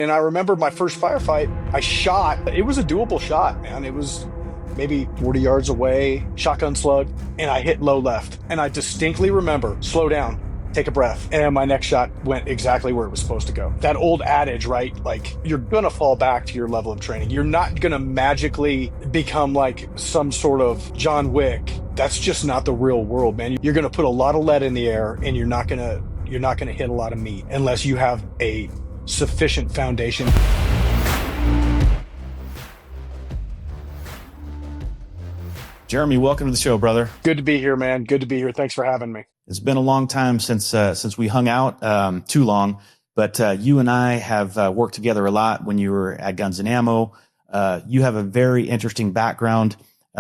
And I remember my first firefight, I shot. It was a doable shot, man. It was maybe 40 yards away, shotgun slug, and I hit low left. And I distinctly remember, slow down, take a breath. And my next shot went exactly where it was supposed to go. That old adage, right? Like, you're going to fall back to your level of training. You're not going to magically become like some sort of John Wick. That's just not the real world, man. You're going to put a lot of lead in the air, and you're not going to hit a lot of meat unless you have a sufficient foundation. Jeremy, welcome to the show, brother. Good to be here, man. Good to be here. Thanks for having me. It's been a long time since we hung out, too long, but you and I have worked together a lot when you were at Guns and Ammo. You have a very interesting background,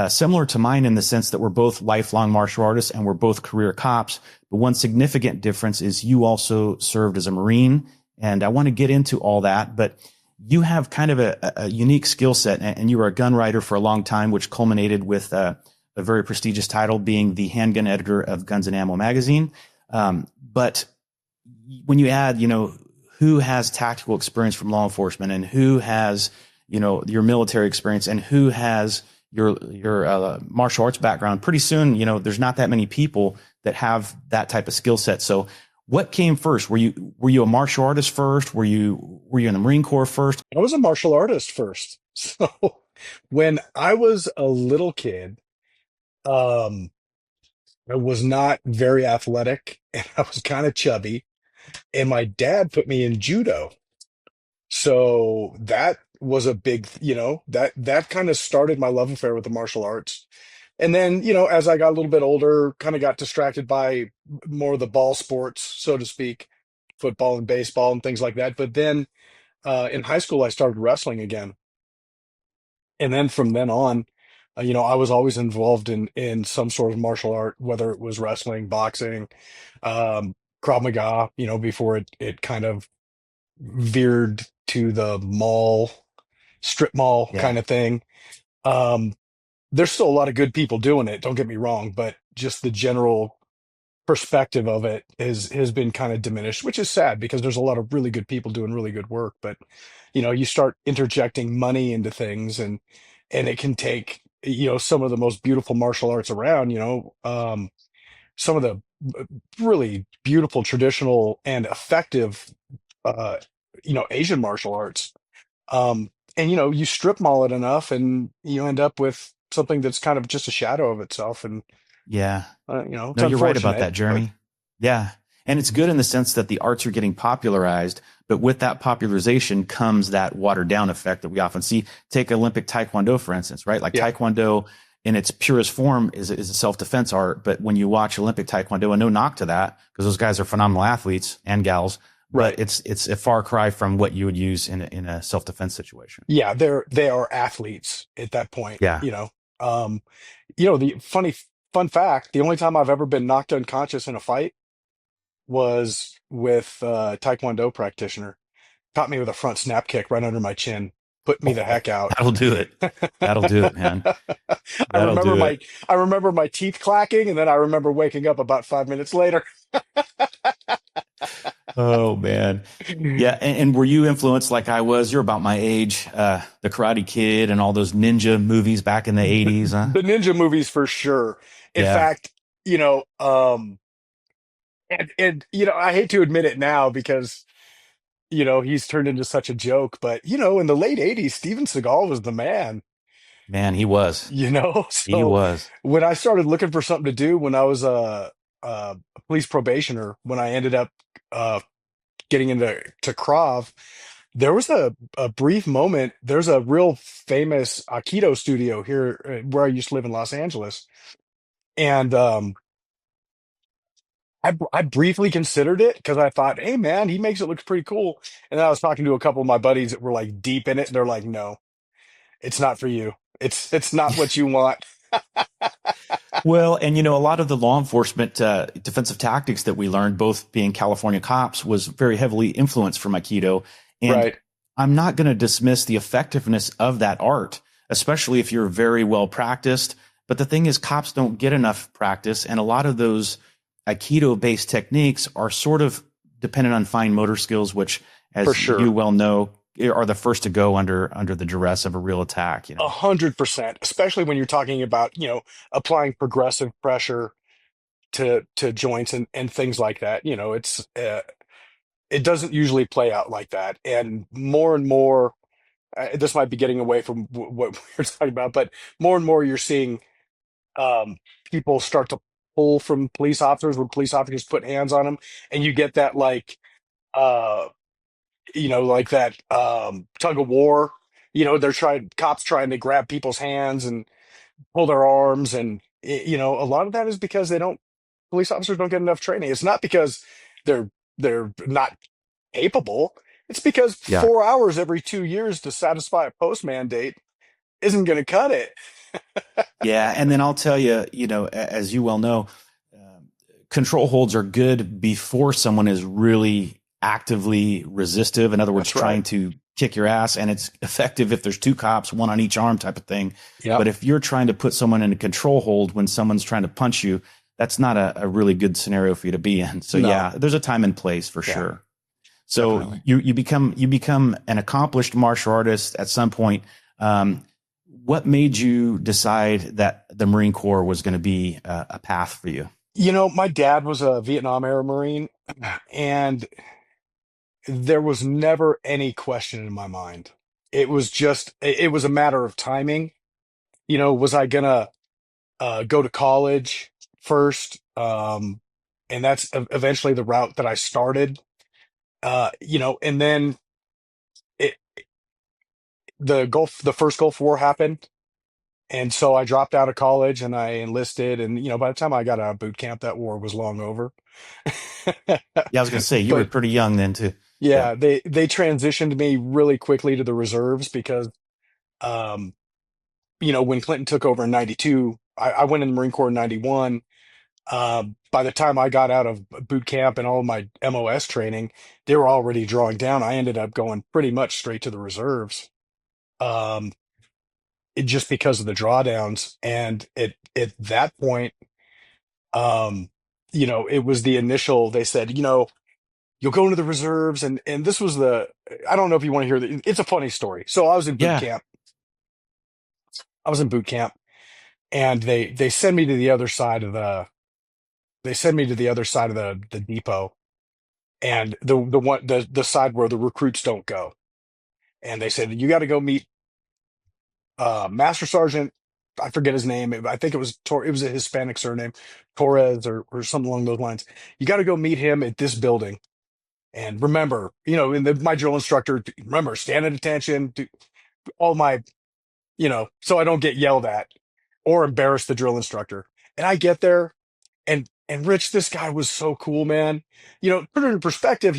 similar to mine in the sense that we're both lifelong martial artists and we're both career cops. But one significant difference is you also served as a Marine, and I want to get into all that, but you have kind of a unique skill set, and you were a gun writer for a long time, which culminated with a very prestigious title, being the handgun editor of Guns and Ammo magazine. But when you add, who has tactical experience from law enforcement, and who has, your military experience, and who has your martial arts background, pretty soon, there's not that many people that have that type of skill set. So what came first? Were you a martial artist first? Were you in the Marine Corps first? I was a martial artist first. So when I was a little kid, I was not very athletic, and I was kind of chubby, and my dad put me in judo. So that was a big, that kind of started my love affair with the martial arts. And then, as I got a little bit older, kind of got distracted by more of the ball sports, so to speak, football and baseball and things like that. But then in high school, I started wrestling again. And then from then on, I was always involved in some sort of martial art, whether it was wrestling, boxing, Krav Maga, before it kind of veered to the strip mall Yeah. kind of thing. There's still a lot of good people doing it, don't get me wrong, but just the general perspective of it has been kind of diminished, which is sad because there's a lot of really good people doing really good work. But you start interjecting money into things, and it can take some of the most beautiful martial arts around, some of the really beautiful traditional and effective Asian martial arts, and you strip mall it enough, and you end up with something that's kind of just a shadow of itself. And Yeah. it's No, you're right about unfortunate, that, Jeremy. Yeah. And it's good in the sense that the arts are getting popularized, but with that popularization comes that watered down effect that we often see. Take Olympic Taekwondo, for instance, right? Like Yeah. Taekwondo in its purest form is a self-defense art. But when you watch Olympic Taekwondo, and no knock to that, because those guys are phenomenal athletes and gals, Right. but it's a far cry from what you would use in a self-defense situation. Yeah, they are athletes at that point. Yeah. The fun fact, the only time I've ever been knocked unconscious in a fight was with a Taekwondo practitioner. Caught me with a front snap kick right under my chin, put me the heck out. That'll do it. That'll do it, man. I That'll do it. I remember my teeth clacking, and then I remember waking up about 5 minutes later. Oh man. Yeah. And were you influenced like I was? You're about my age, the Karate Kid and all those ninja movies back in the 80s, huh? The ninja movies for sure. In Yeah. fact, I hate to admit it now because he's turned into such a joke, but in the late 80s, Steven Seagal was the man. Man, he was. He He was. when I started looking for something to do when I was a police probationer, when I ended up getting into Krav, there was a brief moment. There's a real famous Aikido studio here where I used to live in Los Angeles, and I briefly considered it because I thought, hey man, he makes it look pretty cool. And then I was talking to a couple of my buddies that were like deep in it, and they're like, no, it's not for you. It's not what you want. Well, and a lot of the law enforcement defensive tactics that we learned, both being California cops, was very heavily influenced from Aikido. And Right. I'm not going to dismiss the effectiveness of that art, especially if you're very well practiced. But the thing is, cops don't get enough practice, and a lot of those Aikido-based techniques are sort of dependent on fine motor skills, which, as For sure. you well know, are the first to go under the duress of a real attack. 100%, especially when you're talking about, applying progressive pressure to joints and things like that. It doesn't usually play out like that. And more, this might be getting away from what we're talking about, but more and more you're seeing um, people start to pull from police officers when police officers put hands on them, and you get that uh, like that tug of war. They're trying cops trying to grab people's hands and pull their arms, and a lot of that is because they don't police officers don't get enough training. It's not because they're they're not capable. It's because Yeah. 4 hours every 2 years to satisfy a post mandate isn't going to cut it. Yeah, and then I'll tell you, as you well know, um, control holds are good before someone is really actively resistive. In other words, That's right. trying to kick your ass, and it's effective if there's two cops, one on each arm, type of thing. Yep. But if you're trying to put someone in a control hold when someone's trying to punch you, that's not a really good scenario for you to be in. So No. yeah, there's a time and place for Yeah. sure. So Definitely. you become an accomplished martial artist at some point. Um, what made you decide that the Marine Corps was going to be a path for you? My dad was a Vietnam era Marine, and there was never any question in my mind. It was a matter of timing. Was I gonna go to college first? And that's eventually the route that I started. And then it, the first Gulf War happened. And so I dropped out of college and I enlisted. And, by the time I got out of boot camp, that war was long over. Yeah, I was going to say you were But pretty young then too. Yeah. yeah, they transitioned me really quickly to the reserves because, um, when Clinton took over in 92, I went in the Marine Corps in 91. By the time I got out of boot camp and all my MOS training, they were already drawing down. I ended up going pretty much straight to the reserves. Um, just because of the drawdowns. And at that point, um, it was the initial, they said, you'll go into the reserves. And this was I don't know if you want to hear it's a funny story. So I was in boot Yeah. camp. I was in boot camp and they send me to the other side of they send me to the other side of the depot and the side where the recruits don't go. And they said, you got to go meet Master Sergeant, I forget his name. I think it was a Hispanic surname, Torres or something along those lines. You got to go meet him at this building. And remember, my drill instructor, remember, stand at attention, do all my, so I don't get yelled at or embarrass the drill instructor. And I get there and Rich, this guy was so cool, man. Put it in perspective,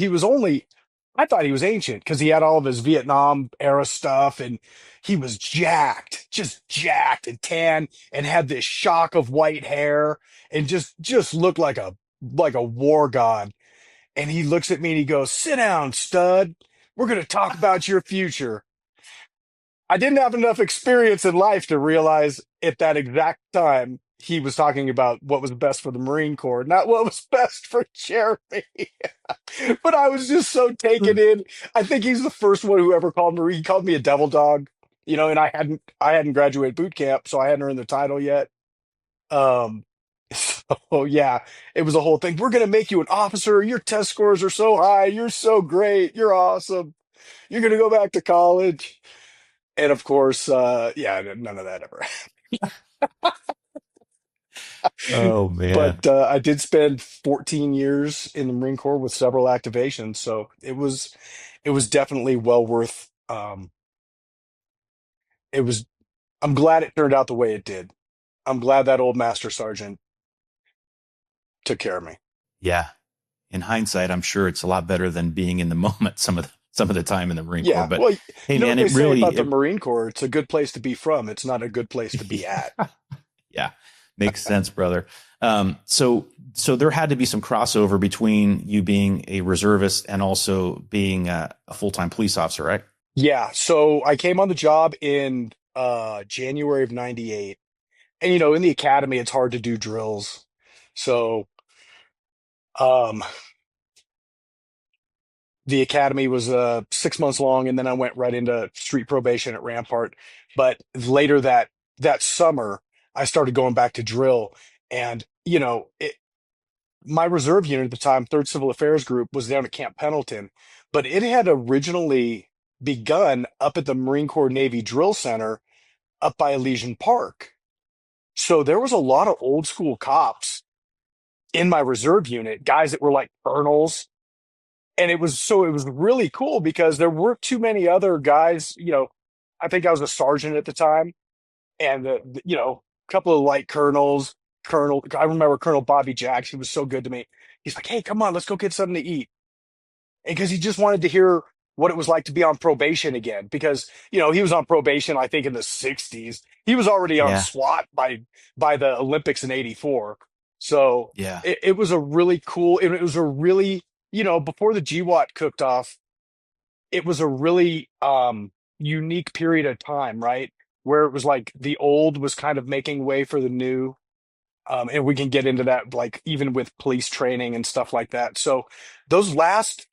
I thought he was ancient because he had all of his Vietnam era stuff and he was jacked, just jacked and tan and had this shock of white hair and just looked like a war god. And he looks at me and he goes, "Sit down, stud. We're going to talk about your future." I didn't have enough experience in life to realize at that exact time he was talking about what was best for the Marine Corps, not what was best for Jeremy. But I was just so taken in. I think he's the first one who ever called me. He called me a devil dog, and I hadn't graduated boot camp, so I hadn't earned the title yet. Um, so yeah, it was a whole thing. We're gonna make you an officer. Your test scores are so high. You're so great. You're awesome. You're gonna go back to college. And of course, yeah, none of that ever. Oh man. But I did spend 14 years in the Marine Corps with several activations, so it was definitely well worth. It was. I'm glad it turned out the way it did. I'm glad that old master sergeant took care of me. Yeah. In hindsight, I'm sure it's a lot better than being in the moment some of the time in the Marine Corps. Yeah, But well, hey, you know what man, they it say really, about the Marine Corps? It's a good place to be from. It's not a good place to be at. yeah, makes sense, brother. So there had to be some crossover between you being a reservist and also being a full-time police officer, right? Yeah, so I came on the job in January of '98. And in the academy it's hard to do drills. So um the academy was 6 months long, and then I went right into street probation at Rampart. But later that summer, I started going back to drill, and my reserve unit at the time, Third Civil Affairs Group, was down at Camp Pendleton, but it had originally begun up at the Marine Corps Navy Drill Center up by Elysian Park. So there was a lot of old school cops in my reserve unit, guys that were like colonels. And it was really cool because there weren't too many other guys. I think I was a sergeant at the time, and a couple of light colonels. I remember Colonel Bobby Jacks. He was so good to me. He's like, "Hey, come on, let's go get something to eat." And because he just wanted to hear what it was like to be on probation again, because he was on probation, I think, in the '60s. He was already on Yeah. SWAT by the Olympics in '84. So Yeah. it was a really cool. It was a really, before the GWAT cooked off, it was a really unique period of time, right? Where it was like the old was kind of making way for the new. And we can get into that, like even with police training and stuff like that. So those last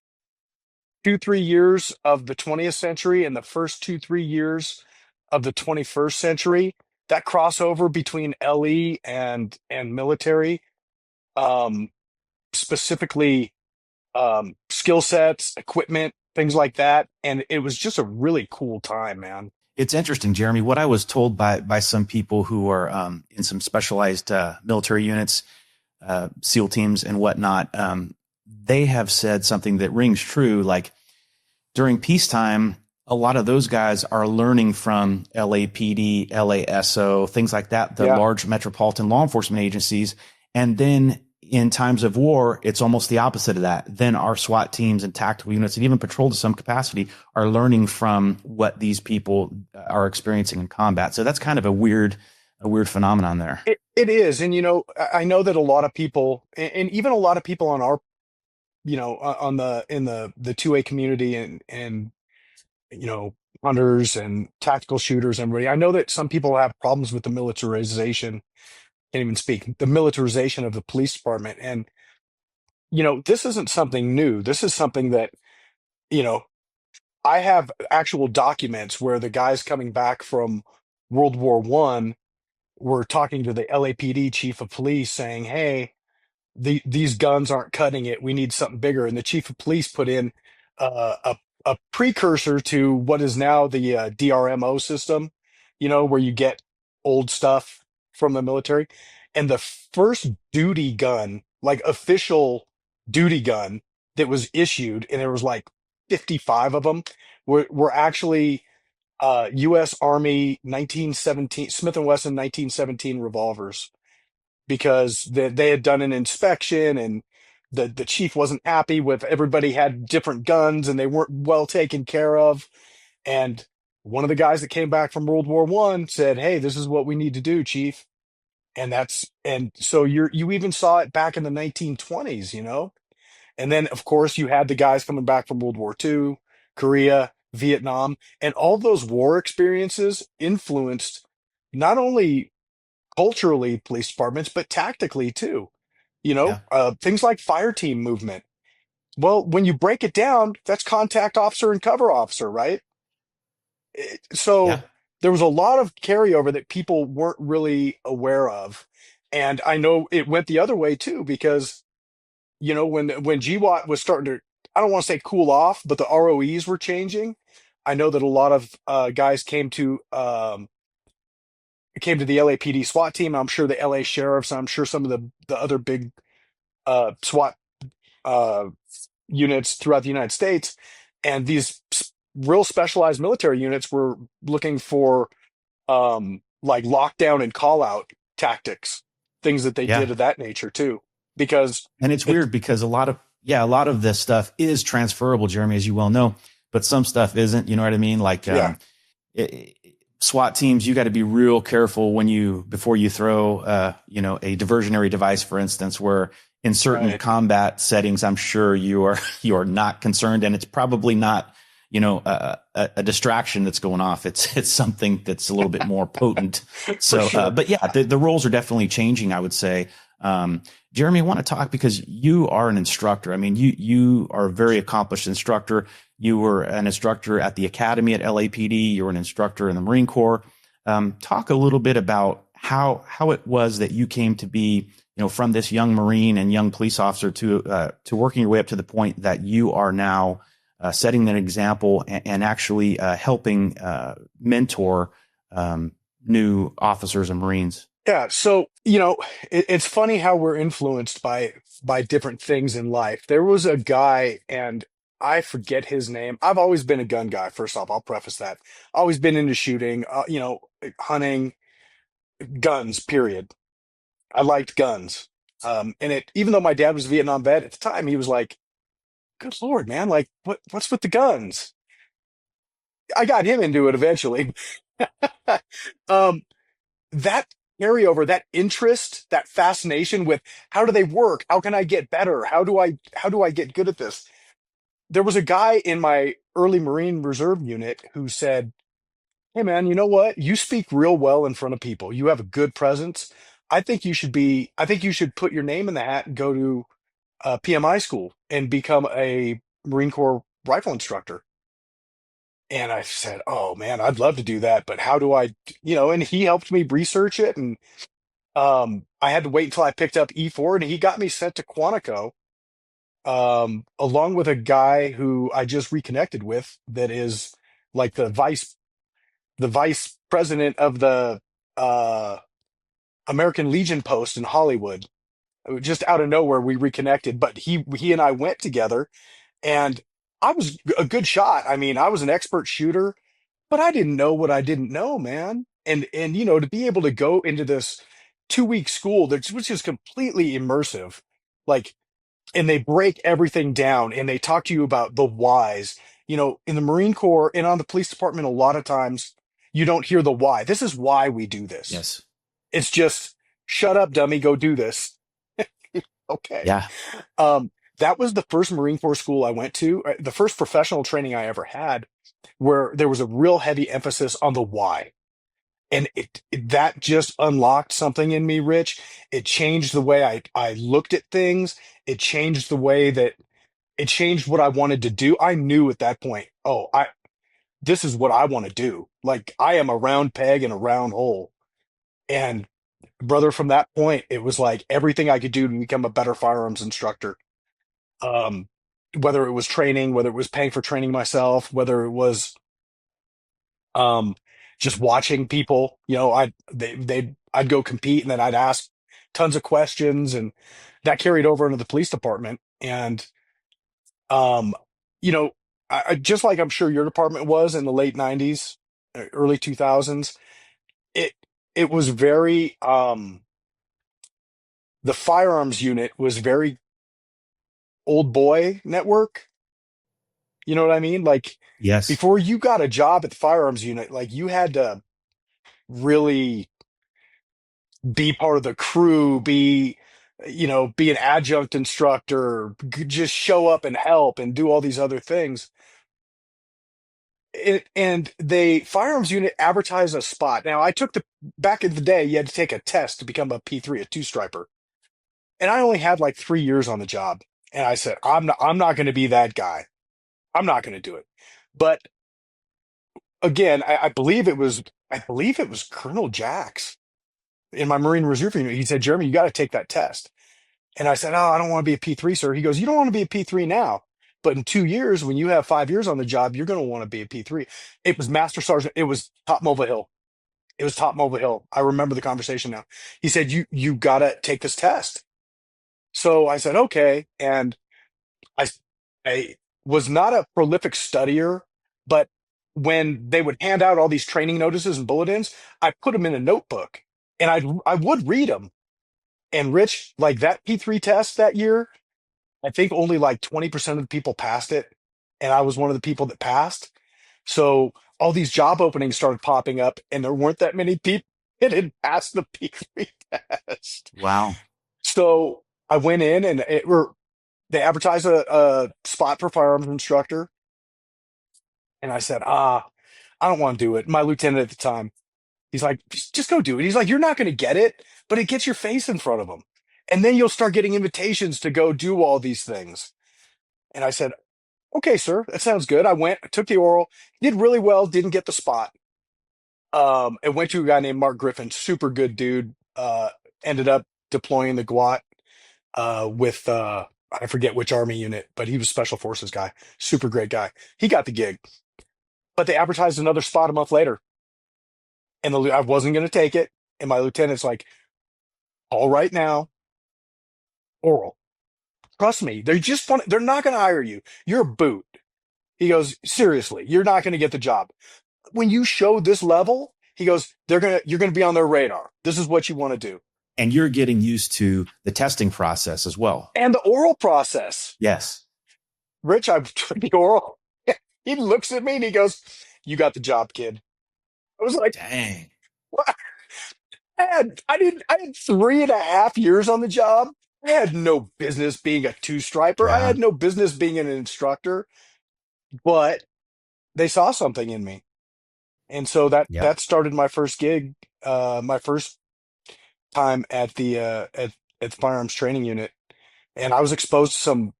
2, 3 years of the 20th century and the first 2, 3 years of the 21st century, that crossover between LE and military, um, specifically skill sets, equipment, things like that. And it was just a really cool time, man. It's interesting, Jeremy. What I was told by some people who are in some specialized military units, SEAL teams and whatnot, they have said something that rings true. Like during peacetime, a lot of those guys are learning from LAPD, LASO, things like that, the Yeah. large metropolitan law enforcement agencies. And then in times of war, it's almost the opposite of that. Then our SWAT teams and tactical units and even patrol to some capacity are learning from what these people are experiencing in combat. So that's kind of a weird phenomenon there. It is. And, I know that a lot of people, and even a lot of people on our, in the 2A community and, hunters and tactical shooters, everybody, I know that some people have problems with the militarization, can't even speak, the militarization of the police department. And, this isn't something new. This is something that, you know, I have actual documents where the guys coming back from World War I were talking to the LAPD chief of police saying, "Hey, these guns aren't cutting it. We need something bigger." And the chief of police put in a precursor to what is now the DRMO system, where you get old stuff from the military. And the first duty gun, like official duty gun that was issued, and there was like 55 of them, were actually U.S. Army 1917 Smith and Wesson 1917 revolvers, because they had done an inspection, and the chief wasn't happy with everybody had different guns and they weren't well taken care of. And one of the guys that came back from World War I said, "Hey, this is what we need to do, chief." And so you even saw it back in the 1920s, and then of course you had the guys coming back from World War II, Korea, Vietnam, and all those war experiences influenced not only culturally police departments, but tactically too. Yeah. Things like fire team movement. Well, when you break it down, that's contact officer and cover officer, right? So Yeah. there was a lot of carryover that people weren't really aware of. And I know it went the other way too, because, when GWAT was starting to, I don't want to say cool off, but the ROEs were changing. I know that a lot of guys came to the LAPD SWAT team. I'm sure the LA sheriffs. I'm sure some of the other big SWAT uh, units throughout the United States, and these real specialized military units were looking for like lockdown and call out tactics, things that they Yeah. did of that nature too. Because And it's it, weird because a lot of this stuff is transferable, Jeremy, as you well know, but some stuff isn't. You know what I mean? Like yeah, it, SWAT teams, you got to be real careful before you throw, a diversionary device, for instance, where in certain right. combat settings, I'm sure you are not concerned, and it's probably not, a distraction that's going off. It's something that's a little bit more potent. For So, sure. but yeah, the roles are definitely changing, I would say. Jeremy, I want to talk because you are an instructor. I mean, you are a very accomplished instructor. You were an instructor at the academy at LAPD. You were an instructor in the Marine Corps. Talk a little bit about how it was that you came to be, from this young Marine and young police officer to working your way up to the point that you are now setting an example and actually helping mentor new officers and Marines. Yeah, so it's funny how we're influenced by different things in life. There was a guy, and I forget his name. I've always been a gun guy. First off, I'll preface that. Always been into shooting, hunting, guns. Period. I liked guns. And even though my dad was a Vietnam vet at the time, he was like, "Good Lord, man! Like, what's with the guns?" I got him into it eventually. um, that carryover, that interest, that fascination with how do they work? How can I get better? How do I get good at this? There was a guy in my early Marine Reserve unit who said, "Hey man, you know what? You speak real well in front of people. You have a good presence. I think you should put your name in the hat and go to PMI school and become a Marine Corps rifle instructor." And I said, "Oh man, I'd love to do that, but how do I, and he helped me research it. And I had to wait until I picked up E4, and he got me sent to Quantico, along with a guy who I just reconnected with that is like the vice president of the uh, American Legion post in Hollywood. Just out of nowhere, we reconnected, but he and I went together, and I was a good shot. I mean, I was an expert shooter, but I didn't know what I didn't know, man. And to be able to go into this 2 week school that was just completely immersive, like, and they break everything down and they talk to you about the whys. In the Marine Corps and on the police department, a lot of times you don't hear the why. This is why we do this. Yes. It's just shut up, dummy, go do this. Okay. Yeah. That was the first Marine Corps school I went to, the first professional training I ever had, where there was a real heavy emphasis on the why. And that just unlocked something in me, Rich. It changed the way I looked at things. It changed what I wanted to do. I knew at that point, oh, this is what I want to do. Like, I am a round peg in a round hole. And brother, from that point, it was like everything I could do to become a better firearms instructor. Um, whether it was training, whether it was paying for training myself, whether it was um, just watching people, I'd go compete, and then I'd ask tons of questions, and that carried over into the police department. And um, you know, just like I'm sure your department was in the late '90s, early 2000s, it it was very the firearms unit was very old boy network. You know what I mean? Like, Yes. before you got a job at the firearms unit, like, you had to really be part of the crew, be an adjunct instructor, just show up and help and do all these other things. And the firearms unit advertised a spot. Now, back in the day, you had to take a test to become a P3, a two striper. And I only had like 3 years on the job. And I said, I'm not going to be that guy. I'm not going to do it. But again, I believe it was Colonel Jacks in my Marine Reserve unit. He said, "Jeremy, you got to take that test." And I said, "Oh, I don't want to be a P3, sir." He goes, "You don't want to be a P3 now, but in 2 years, when you have 5 years on the job, you're going to want to be a P3." It was Master Sergeant. It was Top Mobile Hill. It was Top Mobile Hill. I remember the conversation now. He said, "You got to take this test." So I said, "Okay." And I, I was not a prolific studier, but when they would hand out all these training notices and bulletins, I put them in a notebook, and I would read them. And Rich, like, that P3 test that year, I think only like 20% of the people passed it. And I was one of the people that passed. So all these job openings started popping up, and there weren't that many people that had passed the P3 test. Wow. So I went in, and they advertised a spot for firearms instructor. And I said, I don't want to do it. My lieutenant at the time, he's like, just go do it. He's like, "You're not going to get it, but it gets your face in front of them." And then you'll start getting invitations to go do all these things. And I said, okay, sir, that sounds good. I went, I took the oral, did really well, didn't get the spot. And went to a guy named Mark Griffin, super good dude. Ended up deploying the GWAT with I forget which army unit, but he was special forces guy, super great guy. He got the gig, but they advertised another spot a month later, and I wasn't going to take it. And my lieutenant's like, "All right now, oral. Trust me, they're not going to hire you. You're a boot." He goes, "Seriously, you're not going to get the job when you show this level." He goes, you're gonna be on their radar. This is what you want to do." And you're getting used to the testing process as well. And the oral process. Yes. Rich, I took the oral. He looks at me and he goes, "You got the job, kid." I was like, Dang. "What?" I had 3.5 years on the job. I had no business being a two-striper. I Yeah. had no business being an instructor, but they saw something in me. And so Yep. that started my first gig, my first time at the firearms training unit. And I was exposed to some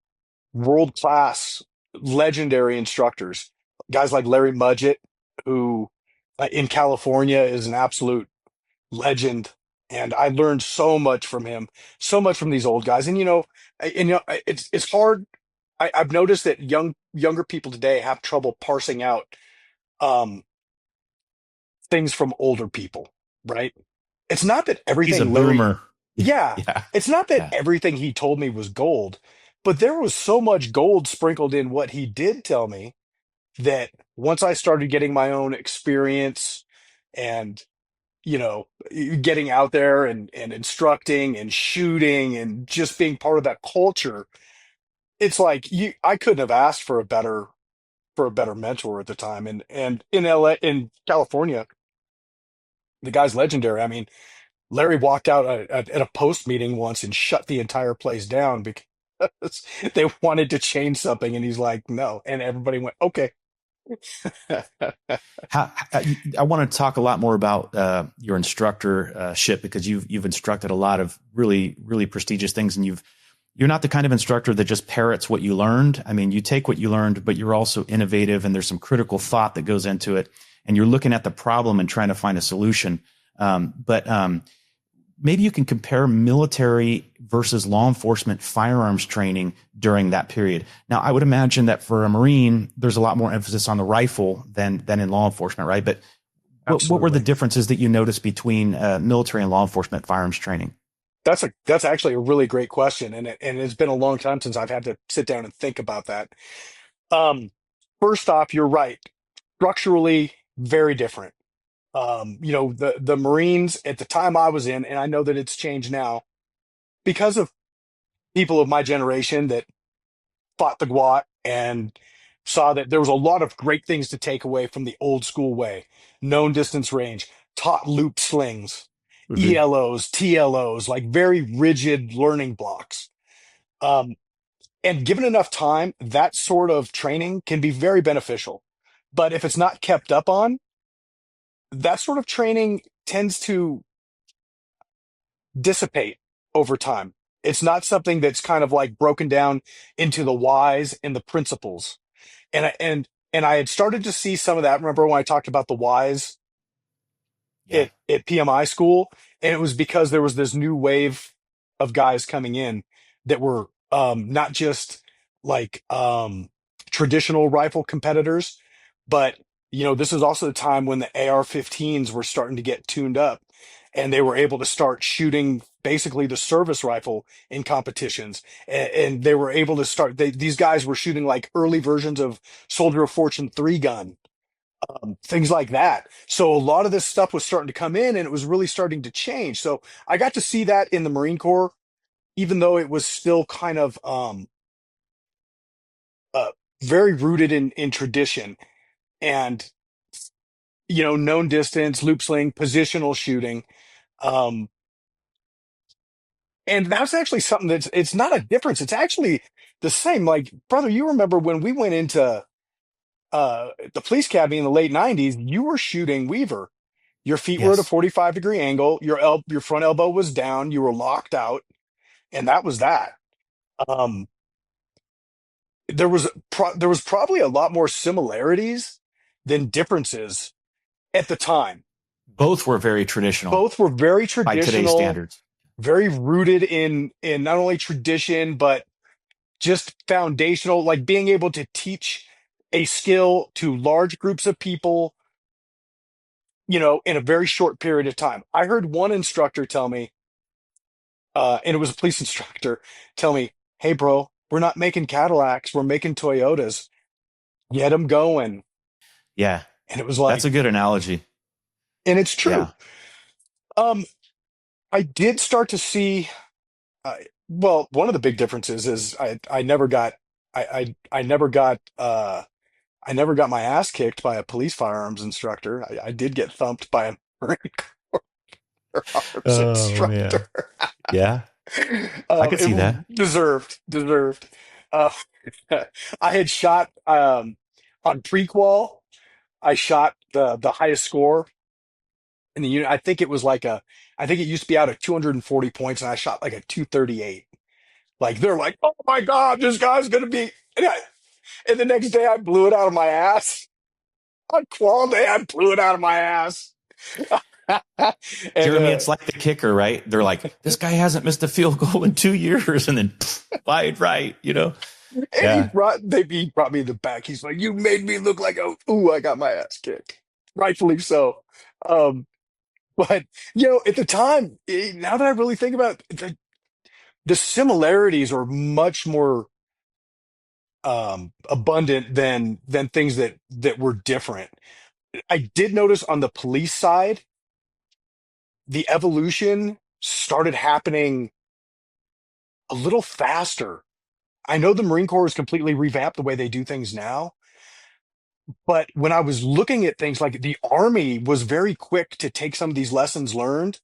world-class, legendary instructors, guys like Larry Mudgett, who in California is an absolute legend. And I learned so much from him, so much from these old guys. And it's hard. I've noticed that younger people today have trouble parsing out um, things from older people, right? It's not that He's a everything Larry, boomer. yeah, Yeah. it's not that Yeah. everything he told me was gold, but there was so much gold sprinkled in what he did tell me that once I started getting my own experience and, getting out there and instructing and shooting and just being part of that culture, it's like I couldn't have asked for a better mentor at the time. And in in California, the guy's legendary. I mean, Larry walked out at a post meeting once and shut the entire place down because they wanted to change something, and he's like, "No," and everybody went, "Okay." I want to talk a lot more about your instructorship because you've instructed a lot of really, really prestigious things, and you're not the kind of instructor that just parrots what you learned. I mean, you take what you learned, but you're also innovative, and there's some critical thought that goes into it, and you're looking at the problem and trying to find a solution. But maybe you can compare military versus law enforcement firearms training during that period. Now, I would imagine that for a Marine, there's a lot more emphasis on the rifle than in law enforcement, right? But what were the Absolutely. differences that you noticed between military and law enforcement firearms training? That's actually a really great question, and it's been a long time since I've had to sit down and think about that. Um, First off, you're right. Structurally, very different. The Marines at the time I was in, and I know that it's changed now because of people of my generation that fought the GWAT and saw that there was a lot of great things to take away from the old school way. Known distance range, taught loop slings, Mm-hmm. ELOs, TLOs, like very rigid learning blocks. Um, and given enough time, that sort of training can be very beneficial. But if it's not kept up on, that sort of training tends to dissipate over time. It's not something that's kind of like broken down into the whys and the principles. And I had started to see some of that. Remember when I talked about the whys Yeah. at PMI school? And it was because there was this new wave of guys coming in that were not just like traditional rifle competitors, but this is also the time when the AR-15s were starting to get tuned up, and they were able to start shooting basically the service rifle in competitions, and they were able to start. These guys were shooting like early versions of Soldier of Fortune 3 gun, things like that. So a lot of this stuff was starting to come in, and it was really starting to change. So I got to see that in the Marine Corps, even though it was still kind of uh, very rooted in tradition and known distance, loop sling, positional shooting. Um, and that's actually something it's not a difference. It's actually the same. Like, brother, you remember when we went into the police academy in the late 90s, you were shooting Weaver. Your feet were at a Yes. 45-degree angle. Your front elbow was down. You were locked out. and that was that. Um, there was probably a lot more similarities than differences at the time. Both were very traditional Both were very by today's traditional, standards. very rooted in not only tradition but just foundational, like being able to teach a skill to large groups of people, in a very short period of time. I heard one instructor tell me, and it was a police instructor, tell me, "Hey, bro, we're not making Cadillacs, we're making Toyotas. Get them going." Yeah, And it was that's like, a good analogy. and it's true. Yeah. Um, I did start to see. Well, one of the big differences is I never got I never got I never got my ass kicked by a police firearms instructor. I did get thumped by a Marine Corps firearms Oh man. instructor. Yeah, I could see that. It deserved. Uh, I had shot on prequel. I shot the highest score in the unit. I think it was I think it used to be out of 240 points, and I shot like a 238. Like they're like, "Oh my God, this guy's gonna be." And the next day, I blew it out of my ass. On qual day, I blew it out of my ass. and Jeremy, it's like the kicker, right? They're like, this guy hasn't missed a field goal in 2 years, and then wide right, and Yeah. he brought me the back. He's like, "You made me look like a ooh, I got my ass kicked." Rightfully so. Um, but at the time, now that I really think about it, the similarities are much more abundant than things that were different. I did notice on the police side, the evolution started happening a little faster. I know the Marine Corps has completely revamped the way they do things now, but when I was looking at things like the Army was very quick to take some of these lessons learned.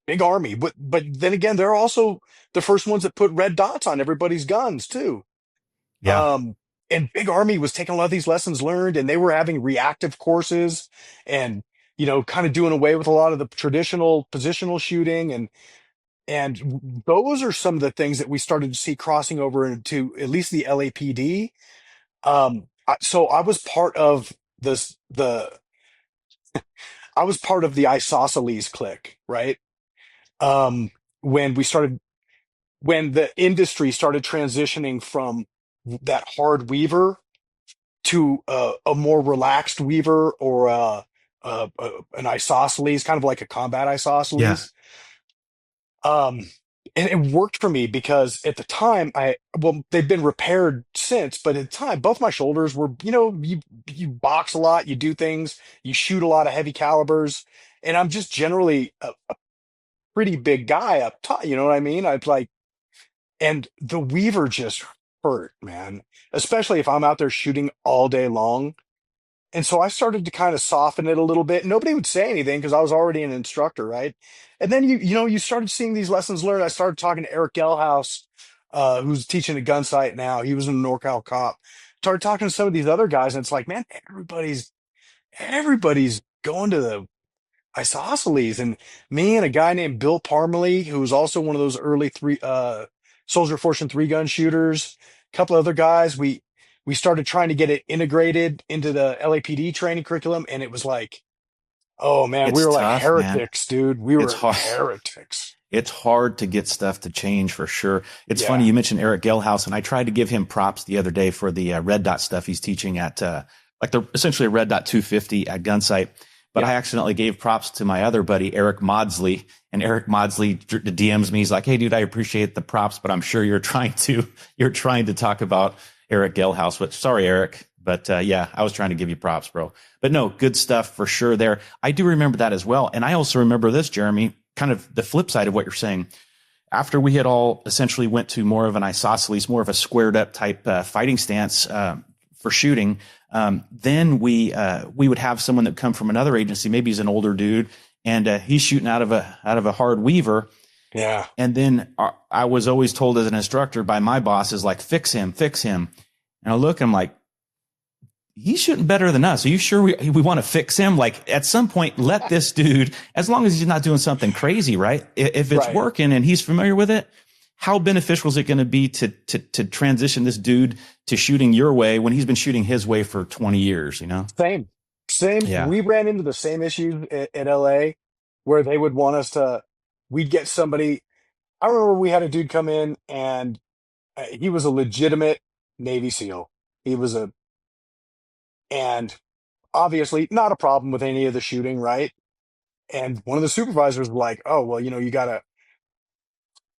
Big Army, but then again, they're also the first ones that put red dots on everybody's guns too. Yeah. Um, and Big Army was taking a lot of these lessons learned, and they were having reactive courses, and kind of doing away with a lot of the traditional positional shooting, and those are some of the things that we started to see crossing over into at least the LAPD. So I was part of this the I was part of the isosceles clique, right? Um, when we started when the industry started transitioning from that hard weaver to a more relaxed weaver, or an isosceles, kind of like a combat Yeah. isosceles. Um, and it worked for me because at the time, well, they've been repaired since, but at the time, both my shoulders were, you box a lot, you do things, you shoot a lot of heavy calibers, and I'm just generally a pretty big guy up top. You know what I mean? I'd like, and the weaver just hurt, man, especially if I'm out there shooting all day long. And so I started to kind of soften it a little bit. Nobody would say anything because I was already an instructor, right? And then you started seeing these lessons learned. I started talking to Eric Gelhaus, who's teaching at Gunsight now. He was a NorCal cop. Started talking to some of these other guys, and it's like, man, everybody's going to the isosceles. And me and a guy named Bill Parmalee, who was also one of those early Soldier Fortune 3-gun shooters, a couple other guys, we started trying to get it integrated into the LAPD training curriculum, and it was like, oh man, we It's were like tough, man. heretics, dude. We It's were hard. heretics. It's hard to get stuff to change for sure. It's funny Yeah, you mentioned Eric Gelhaus, and I tried to give him props the other day for the red dot stuff he's teaching at like the essentially a red dot 250 at Gunsight. But yeah. I accidentally gave props to my other buddy Eric Maudsley, and Eric Maudsley DMs me. He's like, "Hey, dude, I appreciate the props, but I'm sure you're trying to talk about Eric Gelhaus." But sorry, Eric. But yeah, I was trying to give you props, bro. But no, good stuff for sure there. I do remember that as well. And I also remember this, Jeremy, kind of the flip side of what you're saying. After we had all essentially went to more of an isosceles, more of a squared up type fighting stance for shooting, then we would have someone that come from another agency. Maybe he's an older dude, and he's shooting out of a hard weaver. Yeah. And then I was always told as an instructor by my bosses, like, fix him. And I look, I'm like, he's shooting better than us. Are you sure we want to fix him? Like, at some point, let this dude, as long as he's not doing something crazy, right? If it's Right. working and he's familiar with it, how beneficial is it going to be to transition this dude to shooting your way when he's been shooting his way for 20 years, you know? Same, same. Yeah, We ran into the same issues at LA where they would want us to, we'd get somebody. I remember we had a dude come in and he was a legitimate Navy SEAL. He was a, and obviously not a problem with any of the shooting, right? And one of the supervisors was like, "Oh, well, you gotta."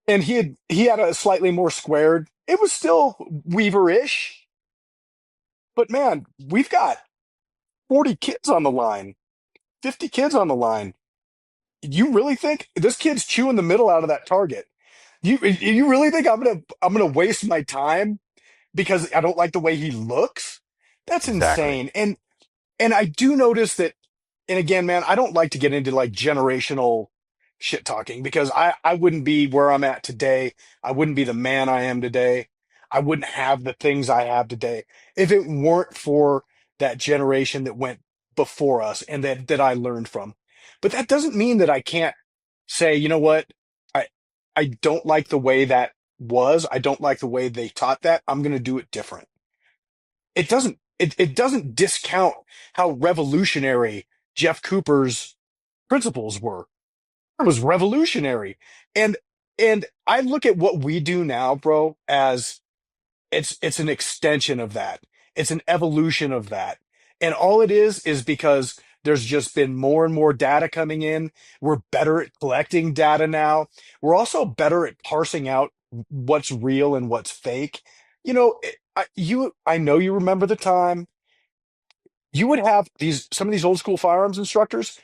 And he had a slightly more squared. It was still Weaver-ish, but man, we've got 40 kids on the line, 50 kids on the line. You really think this kid's chewing the middle out of that target? You really think I'm gonna waste my time because I don't like the way he looks? That's exactly. insane. And I do notice that, and again, man, I don't like to get into like generational shit talking because I wouldn't be where I'm at today. I wouldn't be the man I am today. I wouldn't have the things I have today if it weren't for that generation that went before us and that I learned from. But that doesn't mean that I can't say, you know what? I I don't like the way that was. I don't like the way they taught that. I'm going to do it different. It doesn't discount how revolutionary Jeff Cooper's principles were. It was revolutionary. And and I look at what we do now, bro, as it's an extension of that. It's an evolution of that. And all it is because there's just been more and more data coming in. We're better at collecting data now. We're also better at parsing out what's real and what's fake. I know you remember the time you would have some of these old school firearms instructors,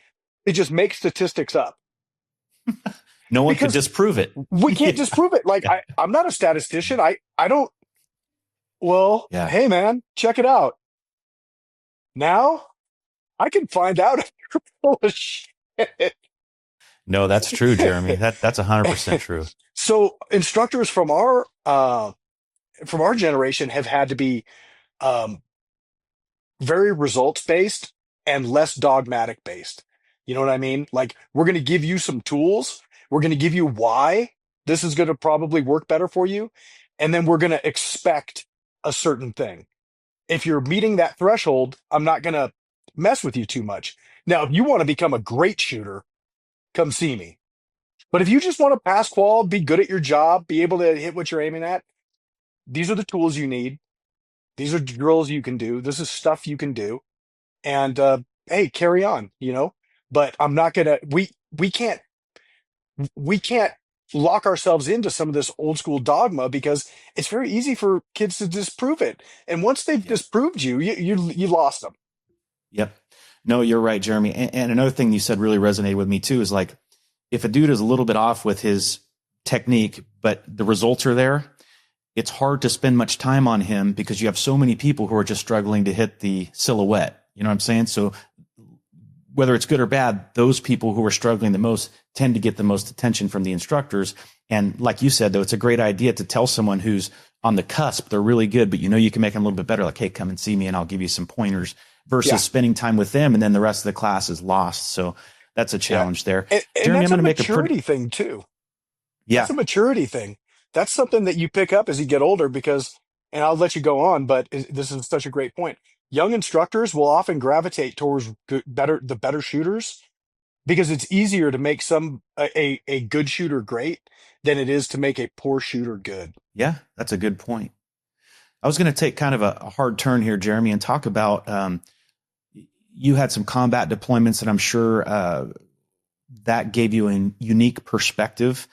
they just make statistics up No one could because disprove it. we can't Yeah, disprove it. Like yeah, I'm not a statistician. I don't. Well, yeah. hey man, check it out. Now I can find out if you're full of shit. No, that's true, Jeremy. That's 100% true. So instructors from our generation have had to be um, very results based and less dogmatic based. You know what I mean? Like, we're going to give you some tools. We're going to give you why this is going to probably work better for you. And then we're going to expect a certain thing. If you're meeting that threshold, I'm not going to mess with you too much. Now, if you want to become a great shooter, come see me. But if you just want to pass qual, be good at your job, be able to hit what you're aiming at, these are the tools you need. These are drills you can do. This is stuff you can do. And hey, carry on, But I'm not gonna. We can't lock ourselves into some of this old school dogma because it's very easy for kids to disprove it. And once they've Yep. disproved you lost them. Yep. No, you're right, Jeremy. And another thing you said really resonated with me too is like if a dude is a little bit off with his technique, but the results are there, it's hard to spend much time on him because you have so many people who are just struggling to hit the silhouette. You know what I'm saying? So whether it's good or bad, those people who are struggling the most tend to get the most attention from the instructors. And like you said, though, it's a great idea to tell someone who's on the cusp, they're really good, but you can make them a little bit better. Like, hey, come and see me and I'll give you some pointers versus Yeah, spending time with them. And then the rest of the class is lost. So that's a yeah, challenge there. and Jeremy, I'm that's a going to make a pretty, maturity thing too. That's yeah, a maturity thing. That's something that you pick up as you get older because, and I'll let you go on, but this is such a great point. Young instructors will often gravitate towards the better shooters because it's easier to make a good shooter great than it is to make a poor shooter good. yeah, that's a good point. I was going to take kind of a hard turn here, Jeremy, and talk about you had some combat deployments, and I'm sure that gave you a unique perspective,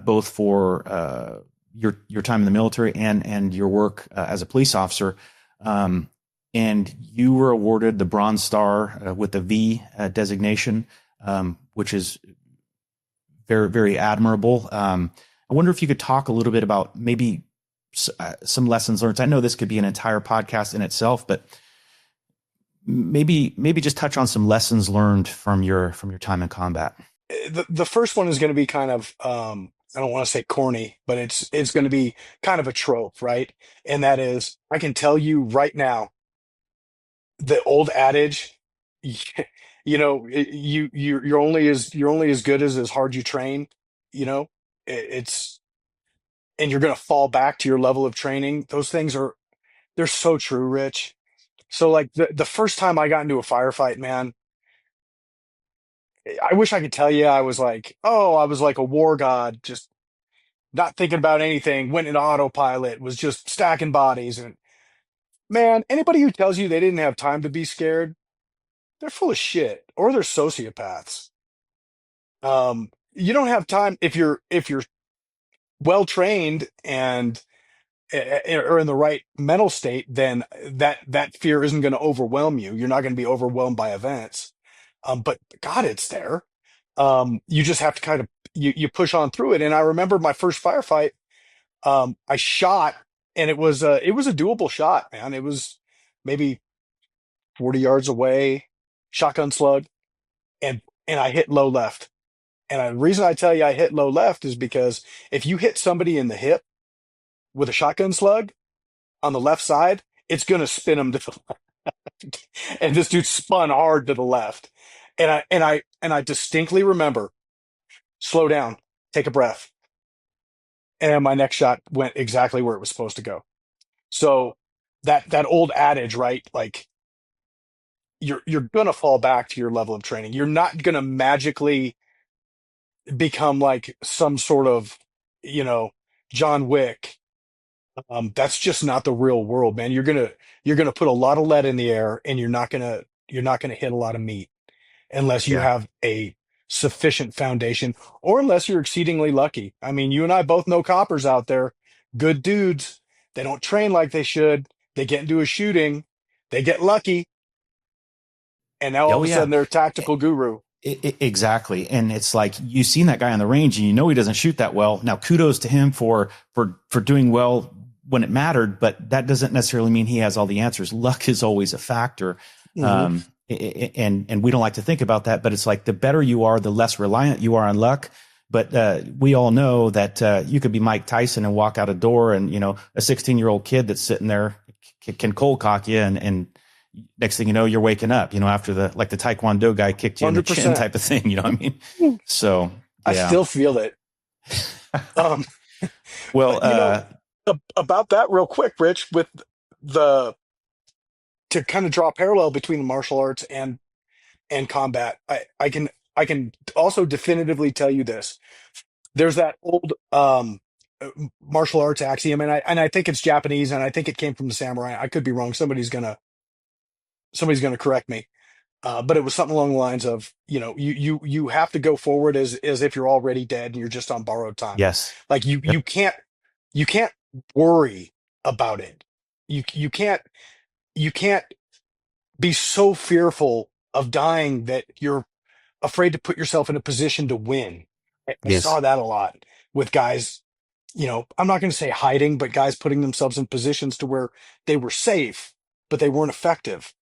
both for your time in the military and your work as a police officer. And you were awarded the Bronze Star with the V designation, which is very, very admirable. I wonder if you could talk a little bit about maybe some lessons learned. I know this could be an entire podcast in itself, but maybe just touch on some lessons learned from your time in combat. The first one is going to be kind of I don't want to say corny, but it's going to be kind of a trope, right? And that is, I can tell you right now, the old adage, you're only as good as hard you train. You know, it's and you're going to fall back to your level of training. Those things are, they're so true, Rich. So like the first time I got into a firefight, man, I wish I could tell you I was like, oh, I was like a war god, just not thinking about anything, went into autopilot, was just stacking bodies. And man, anybody who tells you they didn't have time to be scared, they're full of shit or they're sociopaths. You don't have time if you're well trained and or in the right mental state, then that fear isn't going to overwhelm you. You're not going to be overwhelmed by events. But God, it's there. You just have to kind of you push on through it. And I remember my first firefight. I shot, and it was a doable shot, man. It was maybe 40 yards away, shotgun slug, and I hit low left. And the reason I tell you I hit low left is because if you hit somebody in the hip with a shotgun slug on the left side, it's going to spin them to the left. And this dude spun hard to the left. And I distinctly remember, slow down, take a breath. And my next shot went exactly where it was supposed to go. So that old adage, right? Like you're going to fall back to your level of training. You're not going to magically become like some sort of, you know, John Wick. That's just not the real world, man. You're gonna put a lot of lead in the air, and you're not gonna hit a lot of meat unless you Yeah. have a sufficient foundation, or unless you're exceedingly lucky. I mean, you and I both know coppers out there, good dudes. They don't train like they should. They get into a shooting, they get lucky, and now all Oh of a yeah. sudden they're a tactical guru. Exactly. And it's like you've seen that guy on the range and you know he doesn't shoot that well. Now kudos to him for doing well when it mattered, but that doesn't necessarily mean he has all the answers. Luck is always a factor. Hmm. And we don't like to think about that, but it's like the better you are, the less reliant you are on luck. But we all know that you could be Mike Tyson and walk out a door, and you know a 16-year-old kid that's sitting there can cold cock you, and next thing you know, you're waking up. You know, after the Taekwondo guy kicked you in the chin 100%. type of thing. You know what I mean? So I yeah. still feel it. Um, Well, but about that real quick, Rich, with the to kind of draw a parallel between the martial arts and combat, I can also definitively tell you this. There's that old uh, martial arts axiom, and I think it's Japanese, and I think it came from the samurai. I could be wrong. Somebody's gonna correct me. But it was something along the lines of, you have to go forward as if you're already dead and you're just on borrowed time. yes. Like you Yep. you can't worry about it. You can't be so fearful of dying that you're afraid to put yourself in a position to win. I saw Yes. that a lot with guys, I'm not going to say hiding, but guys putting themselves in positions to where they were safe, but they weren't effective.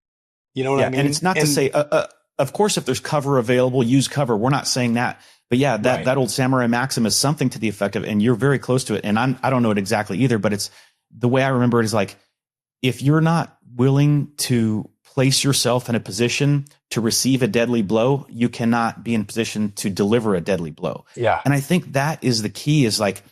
You know what I Yeah. And it's mean? not to And say, of course, if there's cover available, use cover. We're not saying that. But yeah, that, right. that old samurai maxim is something to the effect of, and you're very close to it. And I don't know it exactly either, but it's the way I remember it is like, if you're not willing to place yourself in a position to receive a deadly blow, you cannot be in a position to deliver a deadly blow. Yeah. And I think that is the key, is like,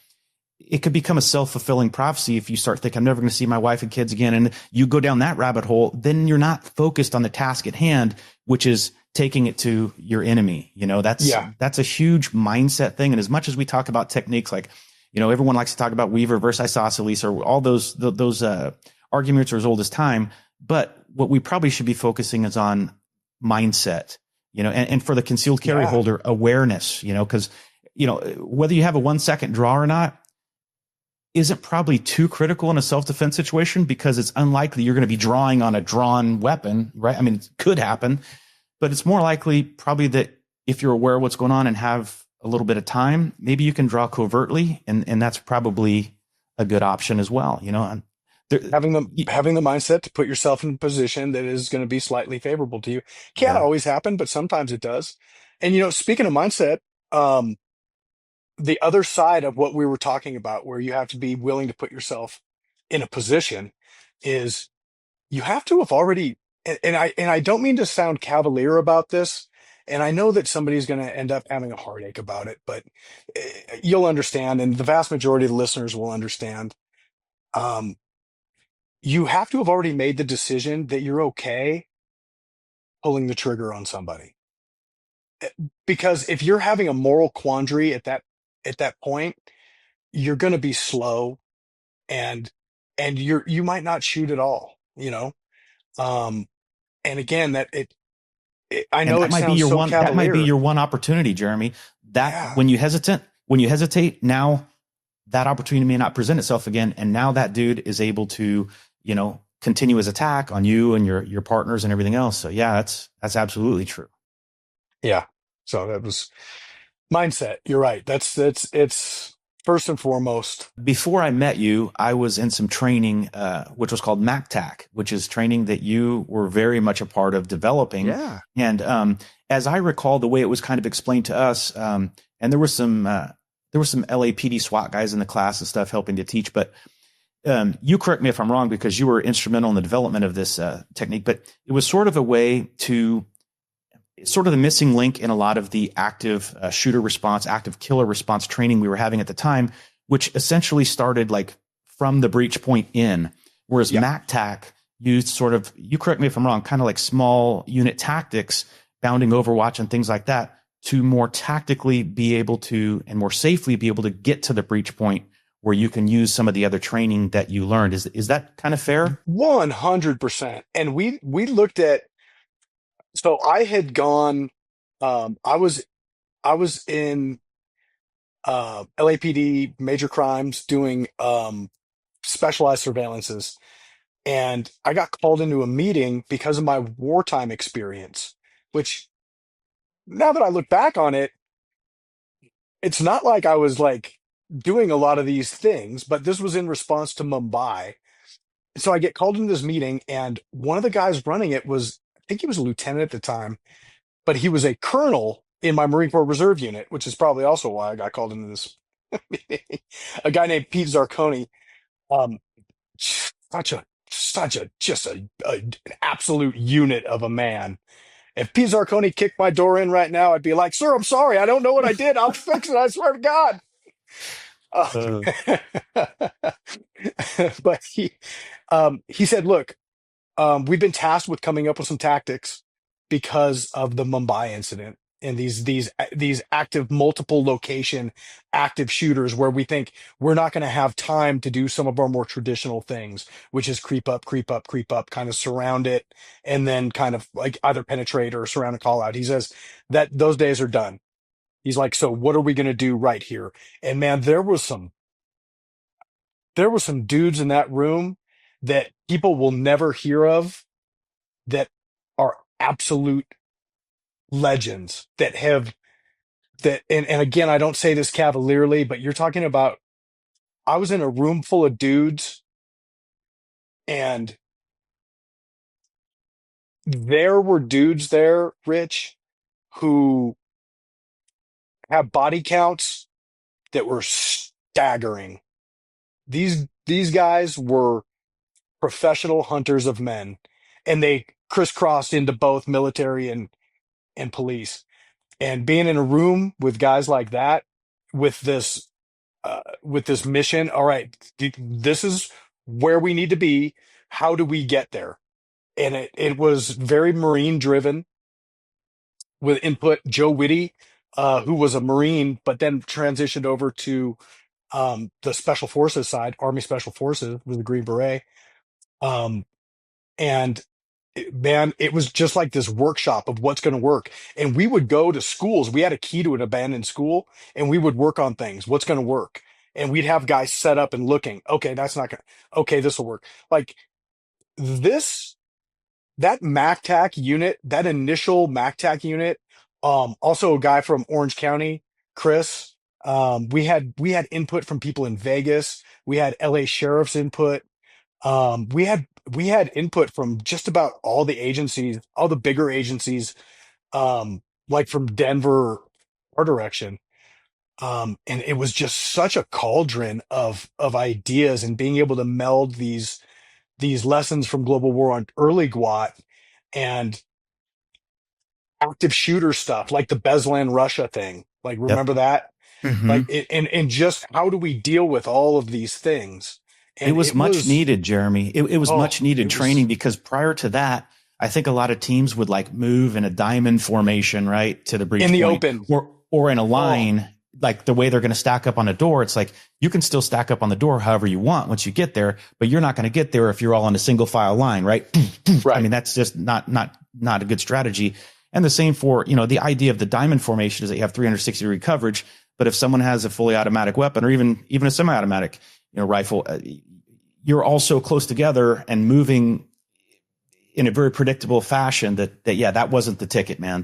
it could become a self-fulfilling prophecy if you start thinking, I'm never going to see my wife and kids again. And you go down that rabbit hole, then you're not focused on the task at hand, which is taking it to your enemy. You know, Yeah. that's a huge mindset thing. And as much as we talk about techniques, like, you know, everyone likes to talk about Weaver versus isosceles or all those arguments are as old as time. But what we probably should be focusing is on mindset, you know, and for the concealed carry Yeah. holder, awareness, you know, because, you know, whether you have a 1 second draw or not isn't probably too critical in a self-defense situation, because it's unlikely you're going to be drawing on a drawn weapon, right? I mean, it could happen, but it's more likely probably that if you're aware of what's going on and have a little bit of time, maybe you can draw covertly, and that's probably a good option as well, you know. And there, Having the mindset to put yourself in a position that is going to be slightly favorable to you. Can't yeah, always happen, but sometimes it does. And speaking of mindset, um, the other side of what we were talking about, where you have to be willing to put yourself in a position, is you have to have already. And I don't mean to sound cavalier about this, And I know that somebody's going to end up having a heartache about it, but you'll understand, and the vast majority of the listeners will understand. Um, you have to have already made the decision that you're okay pulling the trigger on somebody. Because if you're having a moral quandary at that point, you're going to be slow, and you might not shoot at all, you know. Um, and again, I And know it sounds so that might be cavalier. your one opportunity, Jeremy. That Yeah. when you hesitate, now that opportunity may not present itself again. And now that dude is able to, continue his attack on you and your partners and everything else. So yeah, that's absolutely true. Yeah. So that was mindset. You're right. It's first and foremost. Before I met you, I was in some training, which was called MACTAC, which is training that you were very much a part of developing. Yeah. And as I recall, the way it was kind of explained to us, and there were some LAPD SWAT guys in the class and stuff helping to teach. But you correct me if I'm wrong, because you were instrumental in the development of this technique. But it was sort of a way to sort of the missing link in a lot of the active shooter response, active killer response training we were having at the time, which essentially started like from the breach point in, whereas Yeah. MACTAC used sort of, you correct me if I'm wrong, kind of like small unit tactics, bounding Overwatch and things like that, to more tactically be able to, and more safely be able to get to the breach point where you can use some of the other training that you learned. Is that kind of fair? 100%. And we looked at, so I had gone, I was in LAPD major crimes doing specialized surveillances, and I got called into a meeting because of my wartime experience, which now that I look back on it, it's not like I was like doing a lot of these things, but this was in response to Mumbai. So I get called into this meeting, and one of the guys running it was, I think he was a lieutenant at the time, but he was a colonel in my Marine Corps Reserve unit, which is probably also why I got called into this meeting. A guy named Pete Zarconi. Um, just an absolute unit of a man. If Pete Zarconi kicked my door in right now, I'd be like, "Sir, I'm sorry, I don't know what I did. I'll fix it. I swear to God." Uh, But he said, "Look, we've been tasked with coming up with some tactics because of the Mumbai incident and these active multiple location active shooters where we think we're not going to have time to do some of our more traditional things, which is creep up, kind of surround it, and then kind of like either penetrate or surround and call out." He says that those days are done. He's like, "So what are we going to do right here?" And man, there were some dudes in that room that people will never hear of that are absolute legends that have that and again, I don't say this cavalierly, but you're talking about, I was in a room full of dudes, and there were dudes there, Rich, who have body counts that were staggering. These guys were professional hunters of men, and they crisscrossed into both military and police. And being in a room with guys like that, with this mission, all right, this is where we need to be. How do we get there? And it was very Marine driven with input. Joe Whitty, who was a Marine, but then transitioned over to the Special Forces side, Army Special Forces with the Green Beret. Um, and man, it was just like this workshop of what's going to work. And we would go to schools. We had a key to an abandoned school, and we would work on things. What's going to work? And we'd have guys set up and looking. Okay, that's not going to. Okay, this will work. Like this, that MACTAC unit, that initial MACTAC unit. Also a guy from Orange County, Chris. We had input from people in Vegas. We had LA Sheriff's input. We had input from just about all the agencies, all the bigger agencies, like from Denver, our direction. And it was just such a cauldron of ideas, and being able to meld these lessons from global war on early GWAT and active shooter stuff, like the Beslan Russia thing. Like, Yep. remember that? Hmm. Like, and just how do we deal with all of these things? It And was it much was, needed, Jeremy. It was oh, much needed it was, training because prior to that, I think a lot of teams would like move in a diamond formation, right, to the in breach the point, open. or in a Oh, line, like the way they're going to stack up on a door. It's like you can still stack up on the door however you want once you get there, but you're not going to get there if you're all in a single file line, right? I right. mean, that's just not a good strategy. And the same for, the idea of the diamond formation is that you have 360-degree coverage. But if someone has a fully automatic weapon or even a semi-automatic, rifle, you're all so close together and moving in a very predictable fashion that wasn't the ticket, man.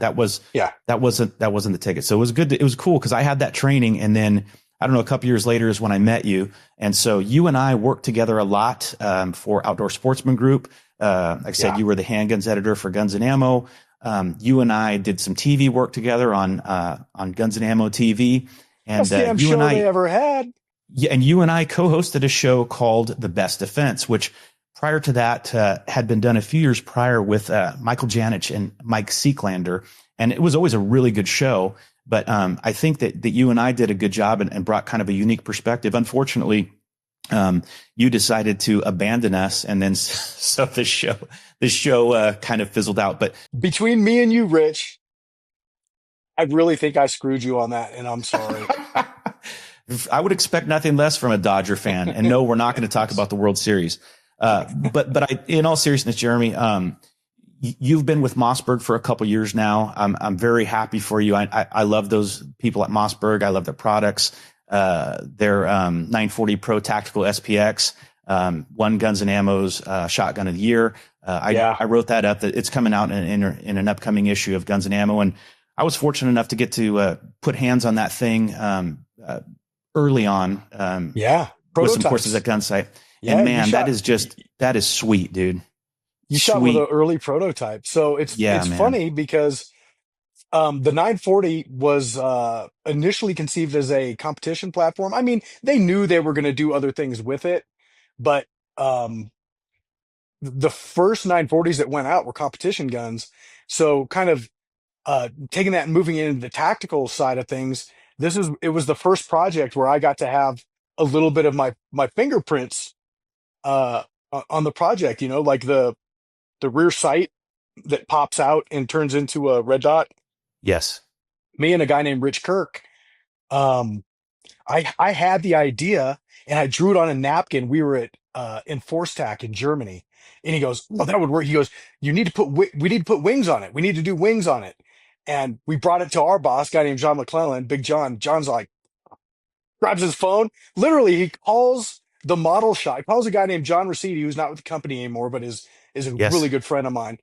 Yeah. That wasn't the ticket. So it was good. It was cool because I had that training, and then I don't know, a couple years later is when I met you, and so you and I worked together a lot for Outdoor Sportsman Group. Like I said, Yeah. you were the handguns editor for Guns and Ammo. You and I did some TV work together on Guns and Ammo TV, and Best damn you and show they I ever had. yeah, and you and I co-hosted a show called The Best Defense, which prior to that had been done a few years prior with Michael Janich and Mike Seeklander. And it was always a really good show. But I think that you and I did a good job and brought kind of a unique perspective. Unfortunately, you decided to abandon us. And then so this show kind of fizzled out. But Between me and you, Rich, I really think I screwed you on that, and I'm sorry. I would expect nothing less from a Dodger fan. And no, we're not going to talk about the World Series. But in all seriousness, Jeremy, you've been with Mossberg for a couple years now. I'm very happy for you. I love those people at Mossberg. I love their products. Their 940 Pro Tactical SPX, won Guns and Ammo's Shotgun of the Year. Yeah. I wrote that up. That it's coming out in an upcoming issue of Guns and Ammo, and I was fortunate enough to get to put hands on that thing early on Yeah. with some courses Prototypes. at Gunsight. Yeah. And man, that is sweet, dude. You shot with an Sweet. early prototype. So Yeah, it's man. funny because the 940 was initially conceived as a competition platform. I mean, they knew they were going to do other things with it, but um, the first 940s that went out were competition guns. So kind of taking that and moving it into the tactical side of things, it was the first project where I got to have a little bit of my fingerprints uh, on the project. Like the rear sight that pops out and turns into a red dot. Yes. Me and a guy named Rich Kirk, um, I had the idea and I drew it on a napkin. We were at in Forstack in Germany, and he goes, "Oh, that would work." He goes, "You need to we need to put wings on it. We need to do wings on it." And we brought it to our boss, guy named John McClellan, Big John. John's like, grabs his phone. Literally, he calls the model shop. He calls a guy named John Rossetti, who's not with the company anymore, but is a really Yes. good friend of mine.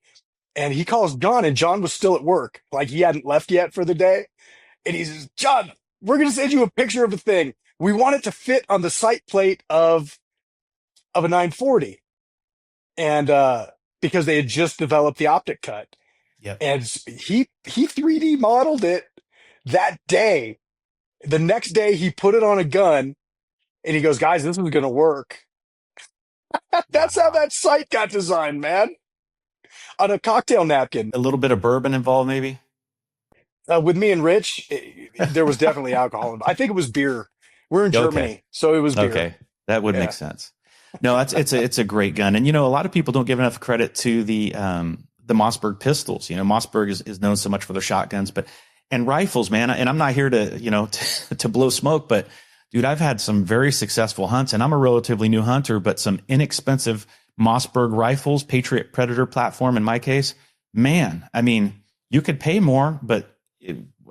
And he calls John, and John was still at work. Like he hadn't left yet for the day. And he says, "John, we're going to send you a picture of the thing. We want it to fit on the sight plate of a 940." And because they had just developed the optic cut. Yep. And he 3D modeled it that day. The next day he put it on a gun and he goes, "Guys, this is going to work." That's how Wow. that sight got designed, man. On a cocktail napkin. A little bit of bourbon involved, maybe. With me and Rich, there was definitely alcohol. I think it was beer. We're in Okay. Germany, so it was beer. Okay. That would make Yeah. sense. No, it's a great gun. And a lot of people don't give enough credit to the Mossberg pistols. Mossberg is known so much for their shotguns, and rifles, man. And I'm not here to, to blow smoke, but dude, I've had some very successful hunts, and I'm a relatively new hunter, but some inexpensive Mossberg rifles, Patriot Predator platform in my case, man, I mean, you could pay more, but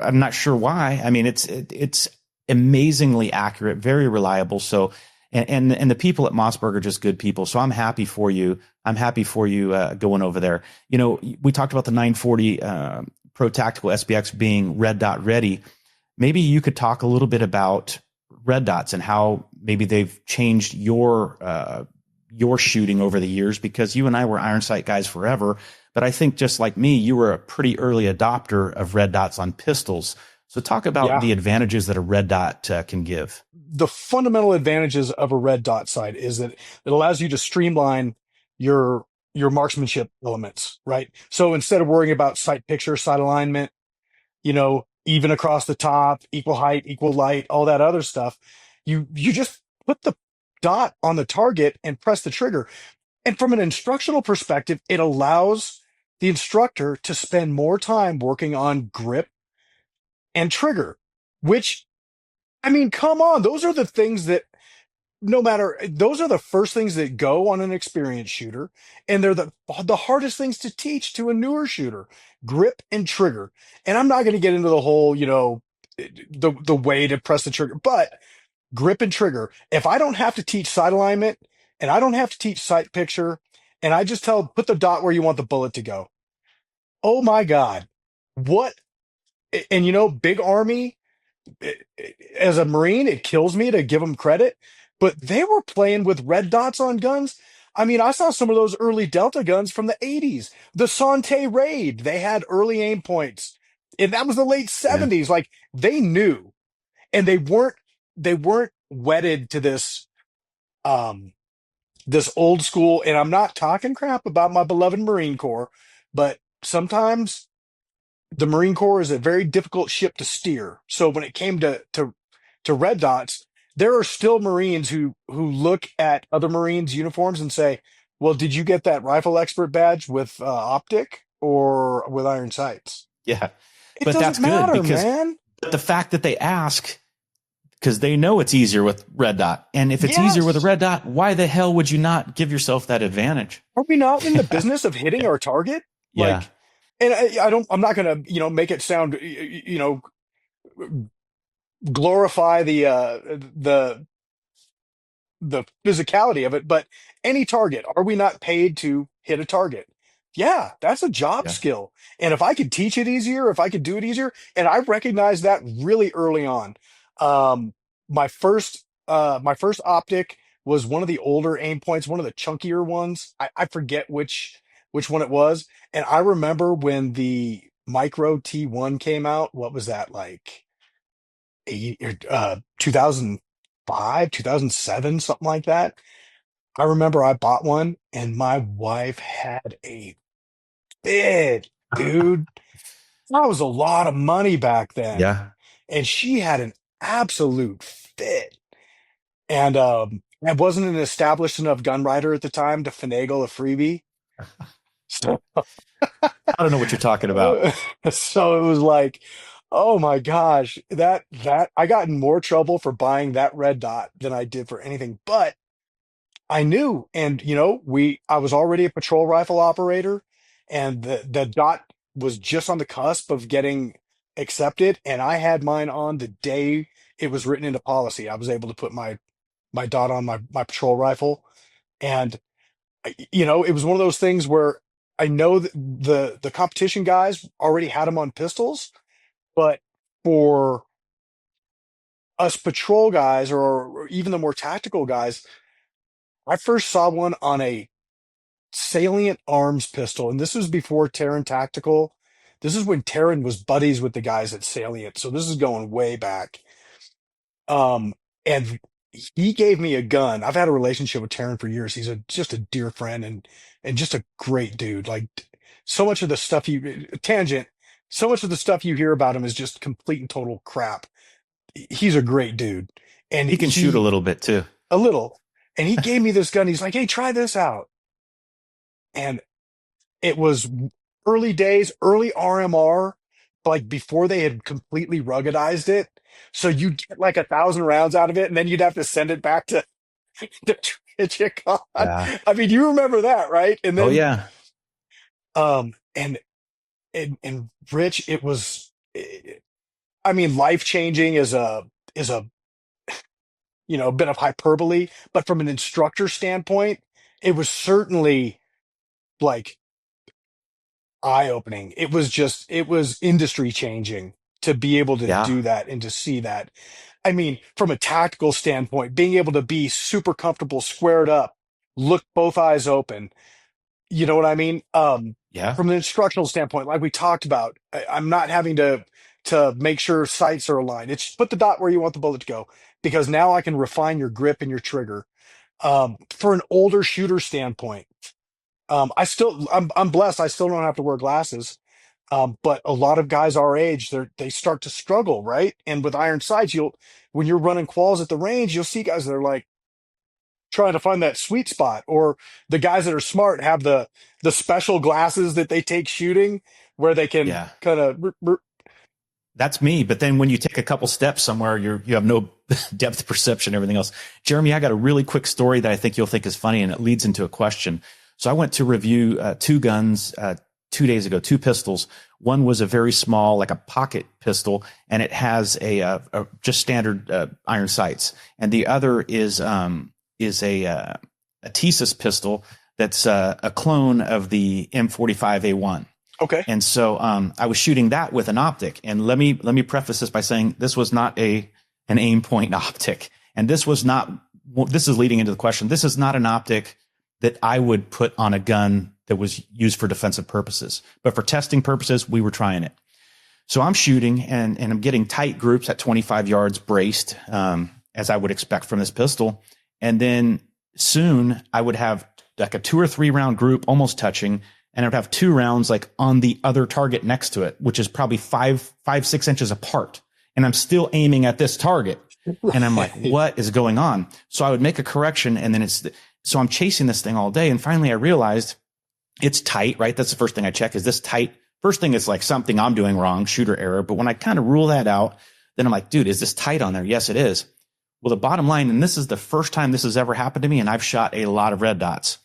I'm not sure why. I mean, it's amazingly accurate, very reliable. So, and the people at Mossberg are just good people. So I'm happy for you. I'm happy for you going over there. We talked about the 940 Pro Tactical SPX being red dot ready. Maybe you could talk a little bit about red dots and how maybe they've changed your shooting over the years, because you and I were iron sight guys forever. But I think just like me, you were a pretty early adopter of red dots on pistols. So talk about Yeah. the advantages that a red dot can give. The fundamental advantages of a red dot sight is that it allows you to streamline your your marksmanship elements, right? So instead of worrying about sight picture, sight alignment, even across the top, equal height, equal light, all that other stuff, you just put the dot on the target and press the trigger. And from an instructional perspective, it allows the instructor to spend more time working on grip and trigger, which, I mean, come on, those are the things that those are the first things that go on an experienced shooter, and they're the hardest things to teach to a newer shooter: grip and trigger. And I'm not going to get into the whole, the way to press the trigger, but grip and trigger. If I don't have to teach sight alignment, and I don't have to teach sight picture, and I just put the dot where you want the bullet to go. Oh my God. What? And Big Army, as a Marine, it kills me to give them credit, but they were playing with red dots on guns. I mean, I saw some of those early Delta guns from the 80s. The Sante Raid, they had early aim points. And that was the late Yeah. 70s. Like, they knew, and they weren't wedded to um this old school. And I'm not talking crap about my beloved Marine Corps, but sometimes the Marine Corps is a very difficult ship to steer. So when it came to red dots, there are still Marines who look at other Marines' uniforms and say, "Well, did you get that rifle expert badge with optic or with iron sights?" Yeah. It But that's doesn't good matter, because man. the fact that they ask, because they know it's easier with red dot. And if it's easier with a Yes. red dot, why the hell would you not give yourself that advantage? Are we not in the Yeah. business of hitting our target? Yeah. Like, and I'm not going to, make it sound, glorify the physicality of it, but any target, are we not paid to hit a target? Yeah, that's a job Yeah. skill. And if I could teach it easier, if I could do it easier, and I recognized that really early on. Um, my first optic was one of the older aim points, one of the chunkier ones. I forget which one it was. And I remember when the Micro T1 came out, what was that, like 2005, 2007, something like that. I remember I bought one and my wife had a fit, dude. That was a lot of money back then. Yeah. And she had an absolute fit. And I wasn't an established enough gun writer at the time to finagle a freebie. So, I don't know what you're talking about. so it was like, oh my gosh, that I got in more trouble for buying that red dot than I did for anything. But I knew, and I was already a patrol rifle operator, and the dot was just on the cusp of getting accepted, and I had mine on the day it was written into policy. I was able to put my dot on my patrol rifle, and it was one of those things where I know that the competition guys already had them on pistols, but for us patrol guys, or even the more tactical guys, I first saw one on a Salient Arms pistol, and this was before Terran Tactical. This is when Terran was buddies with the guys at Salient, so this is going way back. And he gave me a gun. I've had a relationship with Terran for years. He's just a dear friend, and just a great dude. Like, so much of the stuff tangent, so much of the stuff you hear about him is just complete and total crap. He's a great dude, and He can shoot a little bit too. a little, and he gave me this gun. He's like, "Hey, try this out," and it was early days, early RMR, like before they had completely ruggedized it. So you'd get like 1,000 rounds out of it, and then you'd have to send it back to the Tricon. Yeah. I mean, you remember that, right? And Oh then, yeah. and Rich, it was, I mean, life changing is a bit of hyperbole, but from an instructor standpoint, it was certainly like eye-opening. It was industry changing to be able to Yeah. do that and to see that. I mean, from a tactical standpoint, being able to be super comfortable, squared up, look both eyes open. You know what I mean? Yeah. From an instructional standpoint, like we talked about, I'm not having to make sure sights are aligned. It's put the dot where you want the bullet to go, because now I can refine your grip and your trigger. For an older shooter standpoint, I'm blessed. I still don't have to wear glasses. But a lot of guys our age, they start to struggle, right? And with iron sights, when you're running quals at the range, you'll see guys that are like trying to find that sweet spot, or the guys that are smart have the special glasses that they take shooting where they can Yeah. kind of. That's me. But then when you take a couple steps somewhere, you have no depth perception, everything else. Jeremy, I got a really quick story that I think you'll think is funny, and it leads into a question. So I went to review two guns 2 days ago, two pistols. One was a very small, like a pocket pistol, and it has a just standard iron sights. And the other is a thesis pistol that's a clone of the M45A1. Okay. And so I was shooting that with an optic. And let me preface this by saying this was not an Aimpoint optic. And this is leading into the question. This is not an optic that I would put on a gun that was used for defensive purposes. But for testing purposes, we were trying it. So I'm shooting and I'm getting tight groups at 25 yards braced, as I would expect from this pistol. And then soon I would have like a 2 or 3 round group almost touching, and I would have 2 rounds like on the other target next to it, which is probably 6 inches apart. And I'm still aiming at this target. And I'm like, what is going on? So I would make a correction, and then so I'm chasing this thing all day. And finally I realized it's tight, right? That's the first thing I check. Is this tight? First thing is like something I'm doing wrong, shooter error. But when I kind of rule that out, then I'm like, dude, is this tight on there? Yes, it is. Well, the bottom line, and this is the first time this has ever happened to me, and I've shot a lot of red dots.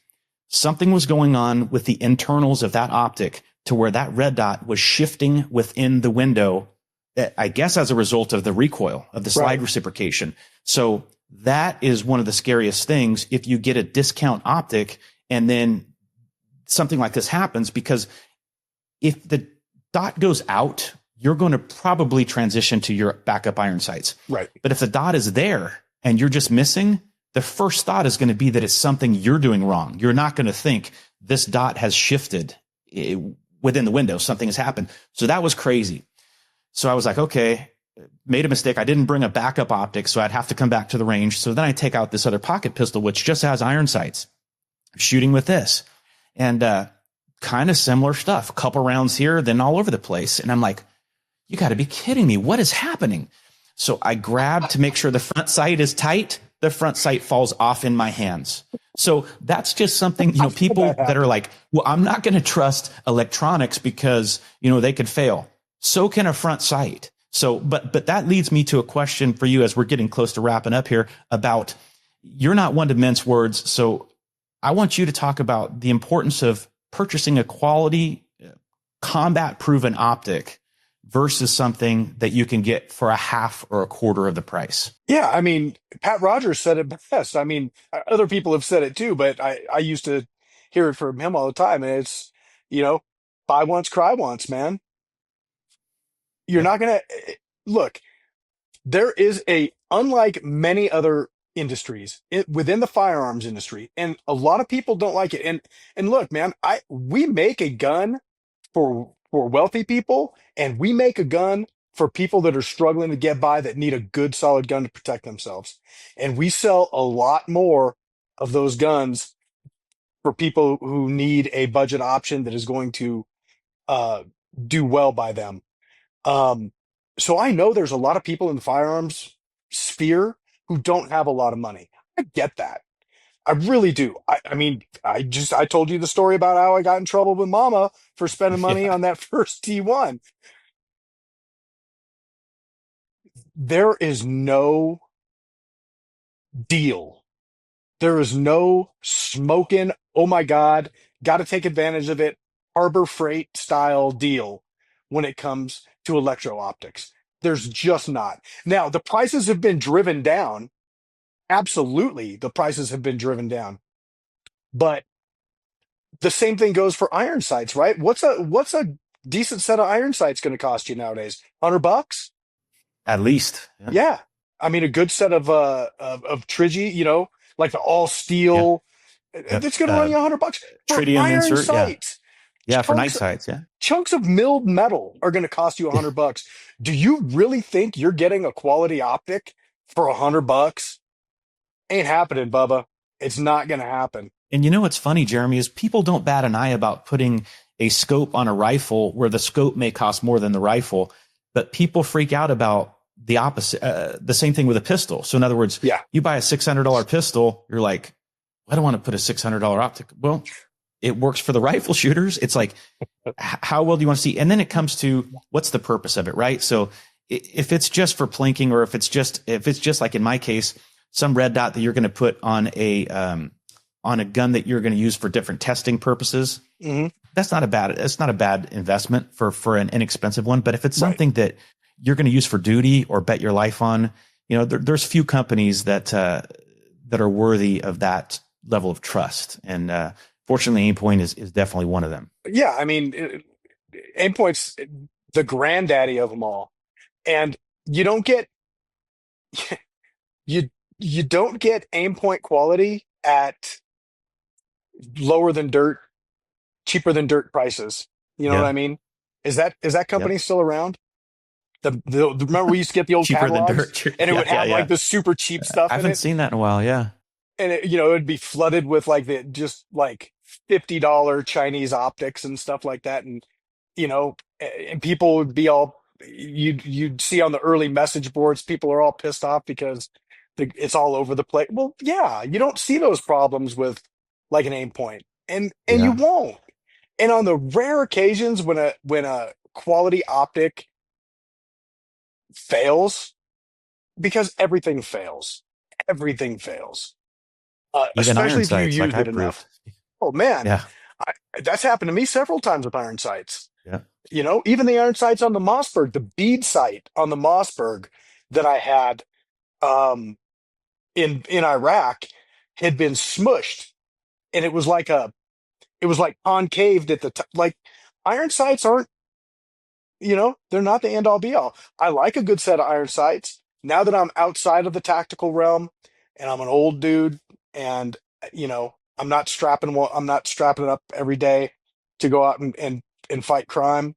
Something was going on with the internals of that optic to where that red dot was shifting within the window, I guess as a result of the recoil of the slide Right. reciprocation. So that is one of the scariest things if you get a discount optic and then something like this happens, because if the dot goes out, you're going to probably transition to your backup iron sights. Right. But if the dot is there and you're just missing, the first thought is going to be that it's something you're doing wrong. You're not going to think this dot has shifted within the window. Something has happened. So that was crazy. So I was like, okay, made a mistake. I didn't bring a backup optic, so I'd have to come back to the range. So then I take out this other pocket pistol, which just has iron sights, shooting with this, and kind of similar stuff. A couple rounds here, then all over the place. And I'm like, you got to be kidding me. What is happening? So I grab to make sure the front sight is tight. The front sight falls off in my hands. So that's just something, people that are like, well, I'm not going to trust electronics because, they could fail. So can a front sight. So, but that leads me to a question for you as we're getting close to wrapping up here about, you're not one to mince words. So I want you to talk about the importance of purchasing a quality combat proven optic versus something that you can get for a half or a quarter of the price. Yeah, I mean, Pat Rogers said it best. I mean, other people have said it too, but I used to hear it from him all the time. And it's, buy once, cry once, man. You're Yep. not going to look. There is unlike many other industries within the firearms industry, and a lot of people don't like it. And look, man, we make a gun for wealthy people, and we make a gun for people that are struggling to get by, that need a good solid gun to protect themselves. And we sell a lot more of those guns for people who need a budget option that is going to uh, do well by them. Um, so I know there's a lot of people in the firearms sphere who don't have a lot of money. I get that. I really do. I mean, I told you the story about how I got in trouble with mama for spending money Yeah. on that first T1. There is no deal. There is no smoking, oh my God, got to take advantage of it, Harbor Freight style deal when it comes to electro optics. There's just not. Now, the prices have been driven down. Absolutely, the prices have been driven down. But the same thing goes for iron sights, right? What's a decent set of iron sights going to cost you nowadays? $100? At least. Yeah. Yeah. I mean, a good set of Trigi, like the all Yeah. steel, Yep. it's going to run you $100 for Tritium iron insert. Yeah. sights. Yeah. For night Chunks, sights. Yeah. chunks of milled metal are going to cost you $100. Do you really think you're getting a quality optic for $100? Ain't happening, Bubba. It's not going to happen. And you know what's funny, Jeremy, is people don't bat an eye about putting a scope on a rifle where the scope may cost more than the rifle, but people freak out about the opposite, the same thing with a pistol. So in other words, Yeah. you buy a $600 pistol, you're like, I don't want to put a $600 optic. Well, it works for the rifle shooters. It's like, how well do you want to see? And then it comes to what's the purpose of it, right? So if it's just for plinking, or if it's just like in my case, some red dot that you're going to put on a gun that you're going to use for different testing purposes, that's not a bad investment for an inexpensive one. But if it's something that you're going to use for duty or bet your life on, there's few companies that are worthy of that level of trust. And fortunately, Aimpoint is definitely one of them. Yeah, I mean, Aimpoint's the granddaddy of them all, and you don't get you you don't get Aimpoint quality at lower than dirt, cheaper than dirt prices. You know what Yeah. I mean? Is that Yep. company still around? Remember we used to get the old Cheaper than catalogs, dirt. and it Yeah. would Yeah. have like Yeah. the super cheap I stuff in haven't it, seen that in a while. Yeah. and it'd be flooded with like the just like $50 Chinese optics and stuff like that, and and people would be all you'd see on the early message boards, people are all pissed off because it's all over the place. Well, yeah, you don't see those problems with like an aim point, and you Yeah. won't. And on the rare occasions when a quality optic fails, because everything fails, Even especially iron if you sights, like used I it enough. proved. Oh man, Yeah. I, that's happened to me several times with iron sights. Yeah. Even the iron sights on the Mossberg, the bead sight on the Mossberg that I had um, in Iraq had been smushed, and it was like concaved at the top. Like iron sights aren't, they're not the end all be all. I like a good set of iron sights. Now that I'm outside of the tactical realm, and I'm an old dude, and I'm not strapping it up every day to go out and fight crime.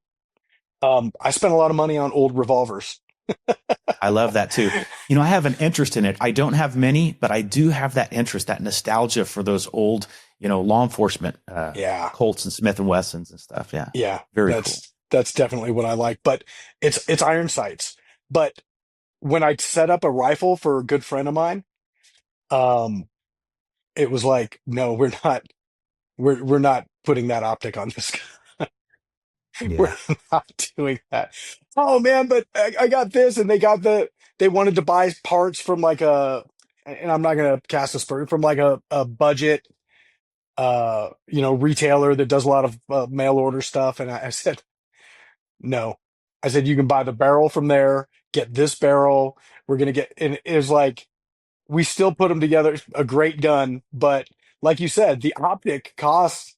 I spent a lot of money on old revolvers. I love that too. I have an interest in it. I don't have many, but I do have that interest, that nostalgia for those old, law enforcement, Yeah, Colts and Smith and Wessons and stuff. Yeah. yeah, Very cool. that's definitely what I like. But it's iron sights. But when I set up a rifle for a good friend of mine, um, it was like, no, we're not putting that optic on this. We're Yeah. not doing that. Oh man, but I got this, and they wanted to buy parts from like and I'm not gonna cast aspersion, from like a budget retailer that does a lot of mail order stuff, and I said no. I said you can buy the barrel from there, get this barrel. We're gonna get, and it was like we still put them together, a great gun, but like you said, the optic costs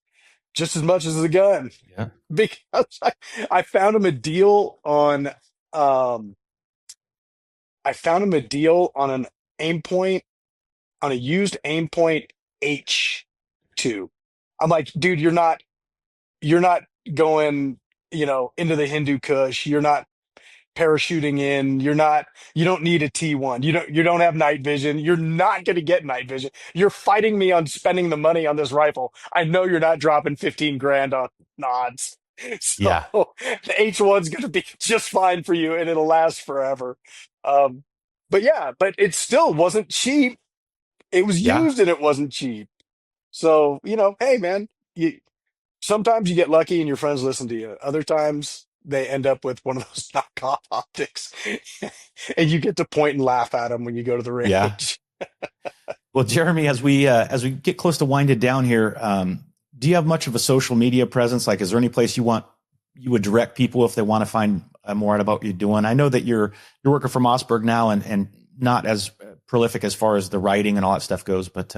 just as much as the gun. Yeah. Because I found him a deal on um I found him a deal on an aim point, on a used aim point H2. I'm like, dude, you're not going, into the Hindu Kush. You're not parachuting in. You don't need a T1. You don't have night vision. You're not going to get night vision. You're fighting me on spending the money on this rifle. I know you're not dropping 15 grand on nods. So Yeah. the H1's going to be just fine for you, and it'll last forever. Um, but yeah, but it still wasn't cheap. It was Yeah. used and it wasn't cheap. So, hey man, sometimes you get lucky and your friends listen to you. Other times they end up with one of those knockoff optics, and you get to point and laugh at them when you go to the Yeah. range. Well, Jeremy, as we get close to winding down here, do you have much of a social media presence? Like, is there any place you would direct people if they want to find more out about what you're doing? I know that you're working for Mossberg now, and not as prolific as far as the writing and all that stuff goes. But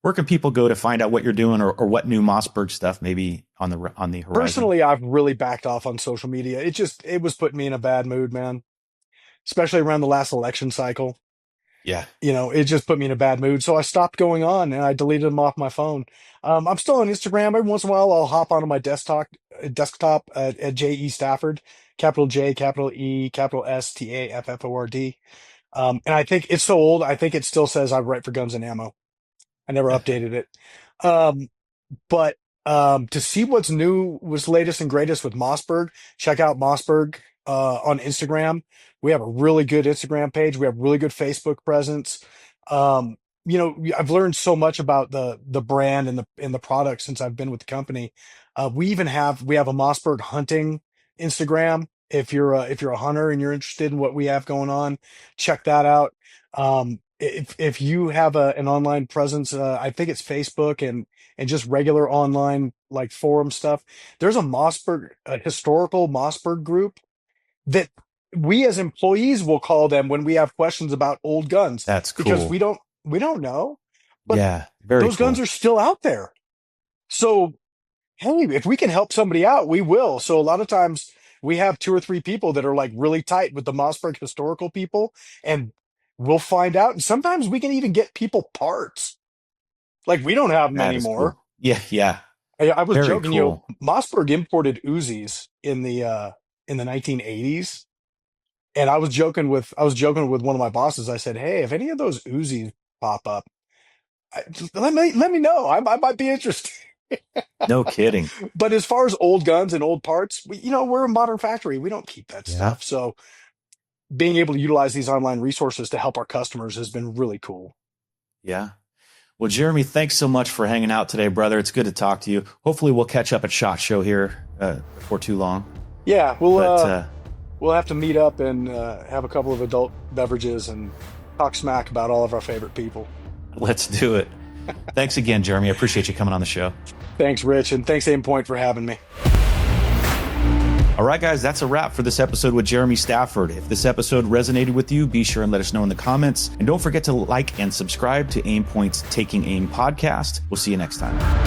where can people go to find out what you're doing, or what new Mossberg stuff maybe on the horizon? Personally, I've really backed off on social media. It was putting me in a bad mood, man. Especially around the last election cycle. Yeah. It just put me in a bad mood. So I stopped going on, and I deleted them off my phone. I'm still on Instagram. Every once in a while, I'll hop onto my desktop at J.E. Stafford, capital J, capital E, capital Stafford. And I think it's so old, I think it still says I write for Guns and Ammo. I never updated it. Um, but to see what's new, what's latest and greatest with Mossberg, check out Mossberg on Instagram. We have a really good Instagram page. We have really good Facebook presence. Um, I've learned so much about the brand and the product since I've been with the company. We have a Mossberg hunting Instagram. If you're a hunter and you're interested in what we have going on, check that out. If you have an online presence, I think it's Facebook and just regular online like forum stuff. There's a historical Mossberg group that we as employees will call them when we have questions about old guns That's because cool. we don't know, but Yeah, very those guns cool. are still out there. So, hey, if we can help somebody out, we will. So a lot of times we have two or three people that are like really tight with the Mossberg historical people, and we'll find out. And sometimes we can even get people parts. Like we don't have them That is anymore. cool. Yeah, yeah. I was Very joking, cool. Mossberg imported Uzis in the 1980s, and I was joking with one of my bosses. I said, "Hey, if any of those Uzis pop up, let me know. I might be interested." No kidding. But as far as old guns and old parts, we're a modern factory. We don't keep that Yeah, stuff. So being able to utilize these online resources to help our customers has been really cool. yeah. Well, Jeremy, thanks so much for hanging out today, brother. It's good to talk to you. Hopefully, we'll catch up at SHOT Show here before too long. Yeah, But we'll have to meet up and have a couple of adult beverages and talk smack about all of our favorite people. let's do it. Thanks again, Jeremy. I appreciate you coming on the show. Thanks, Rich, and thanks Aimpoint for having me. All right, guys, that's a wrap for this episode with Jeremy Stafford. If this episode resonated with you, be sure and let us know in the comments. And don't forget to like and subscribe to Aimpoint's Taking Aim podcast. We'll see you next time.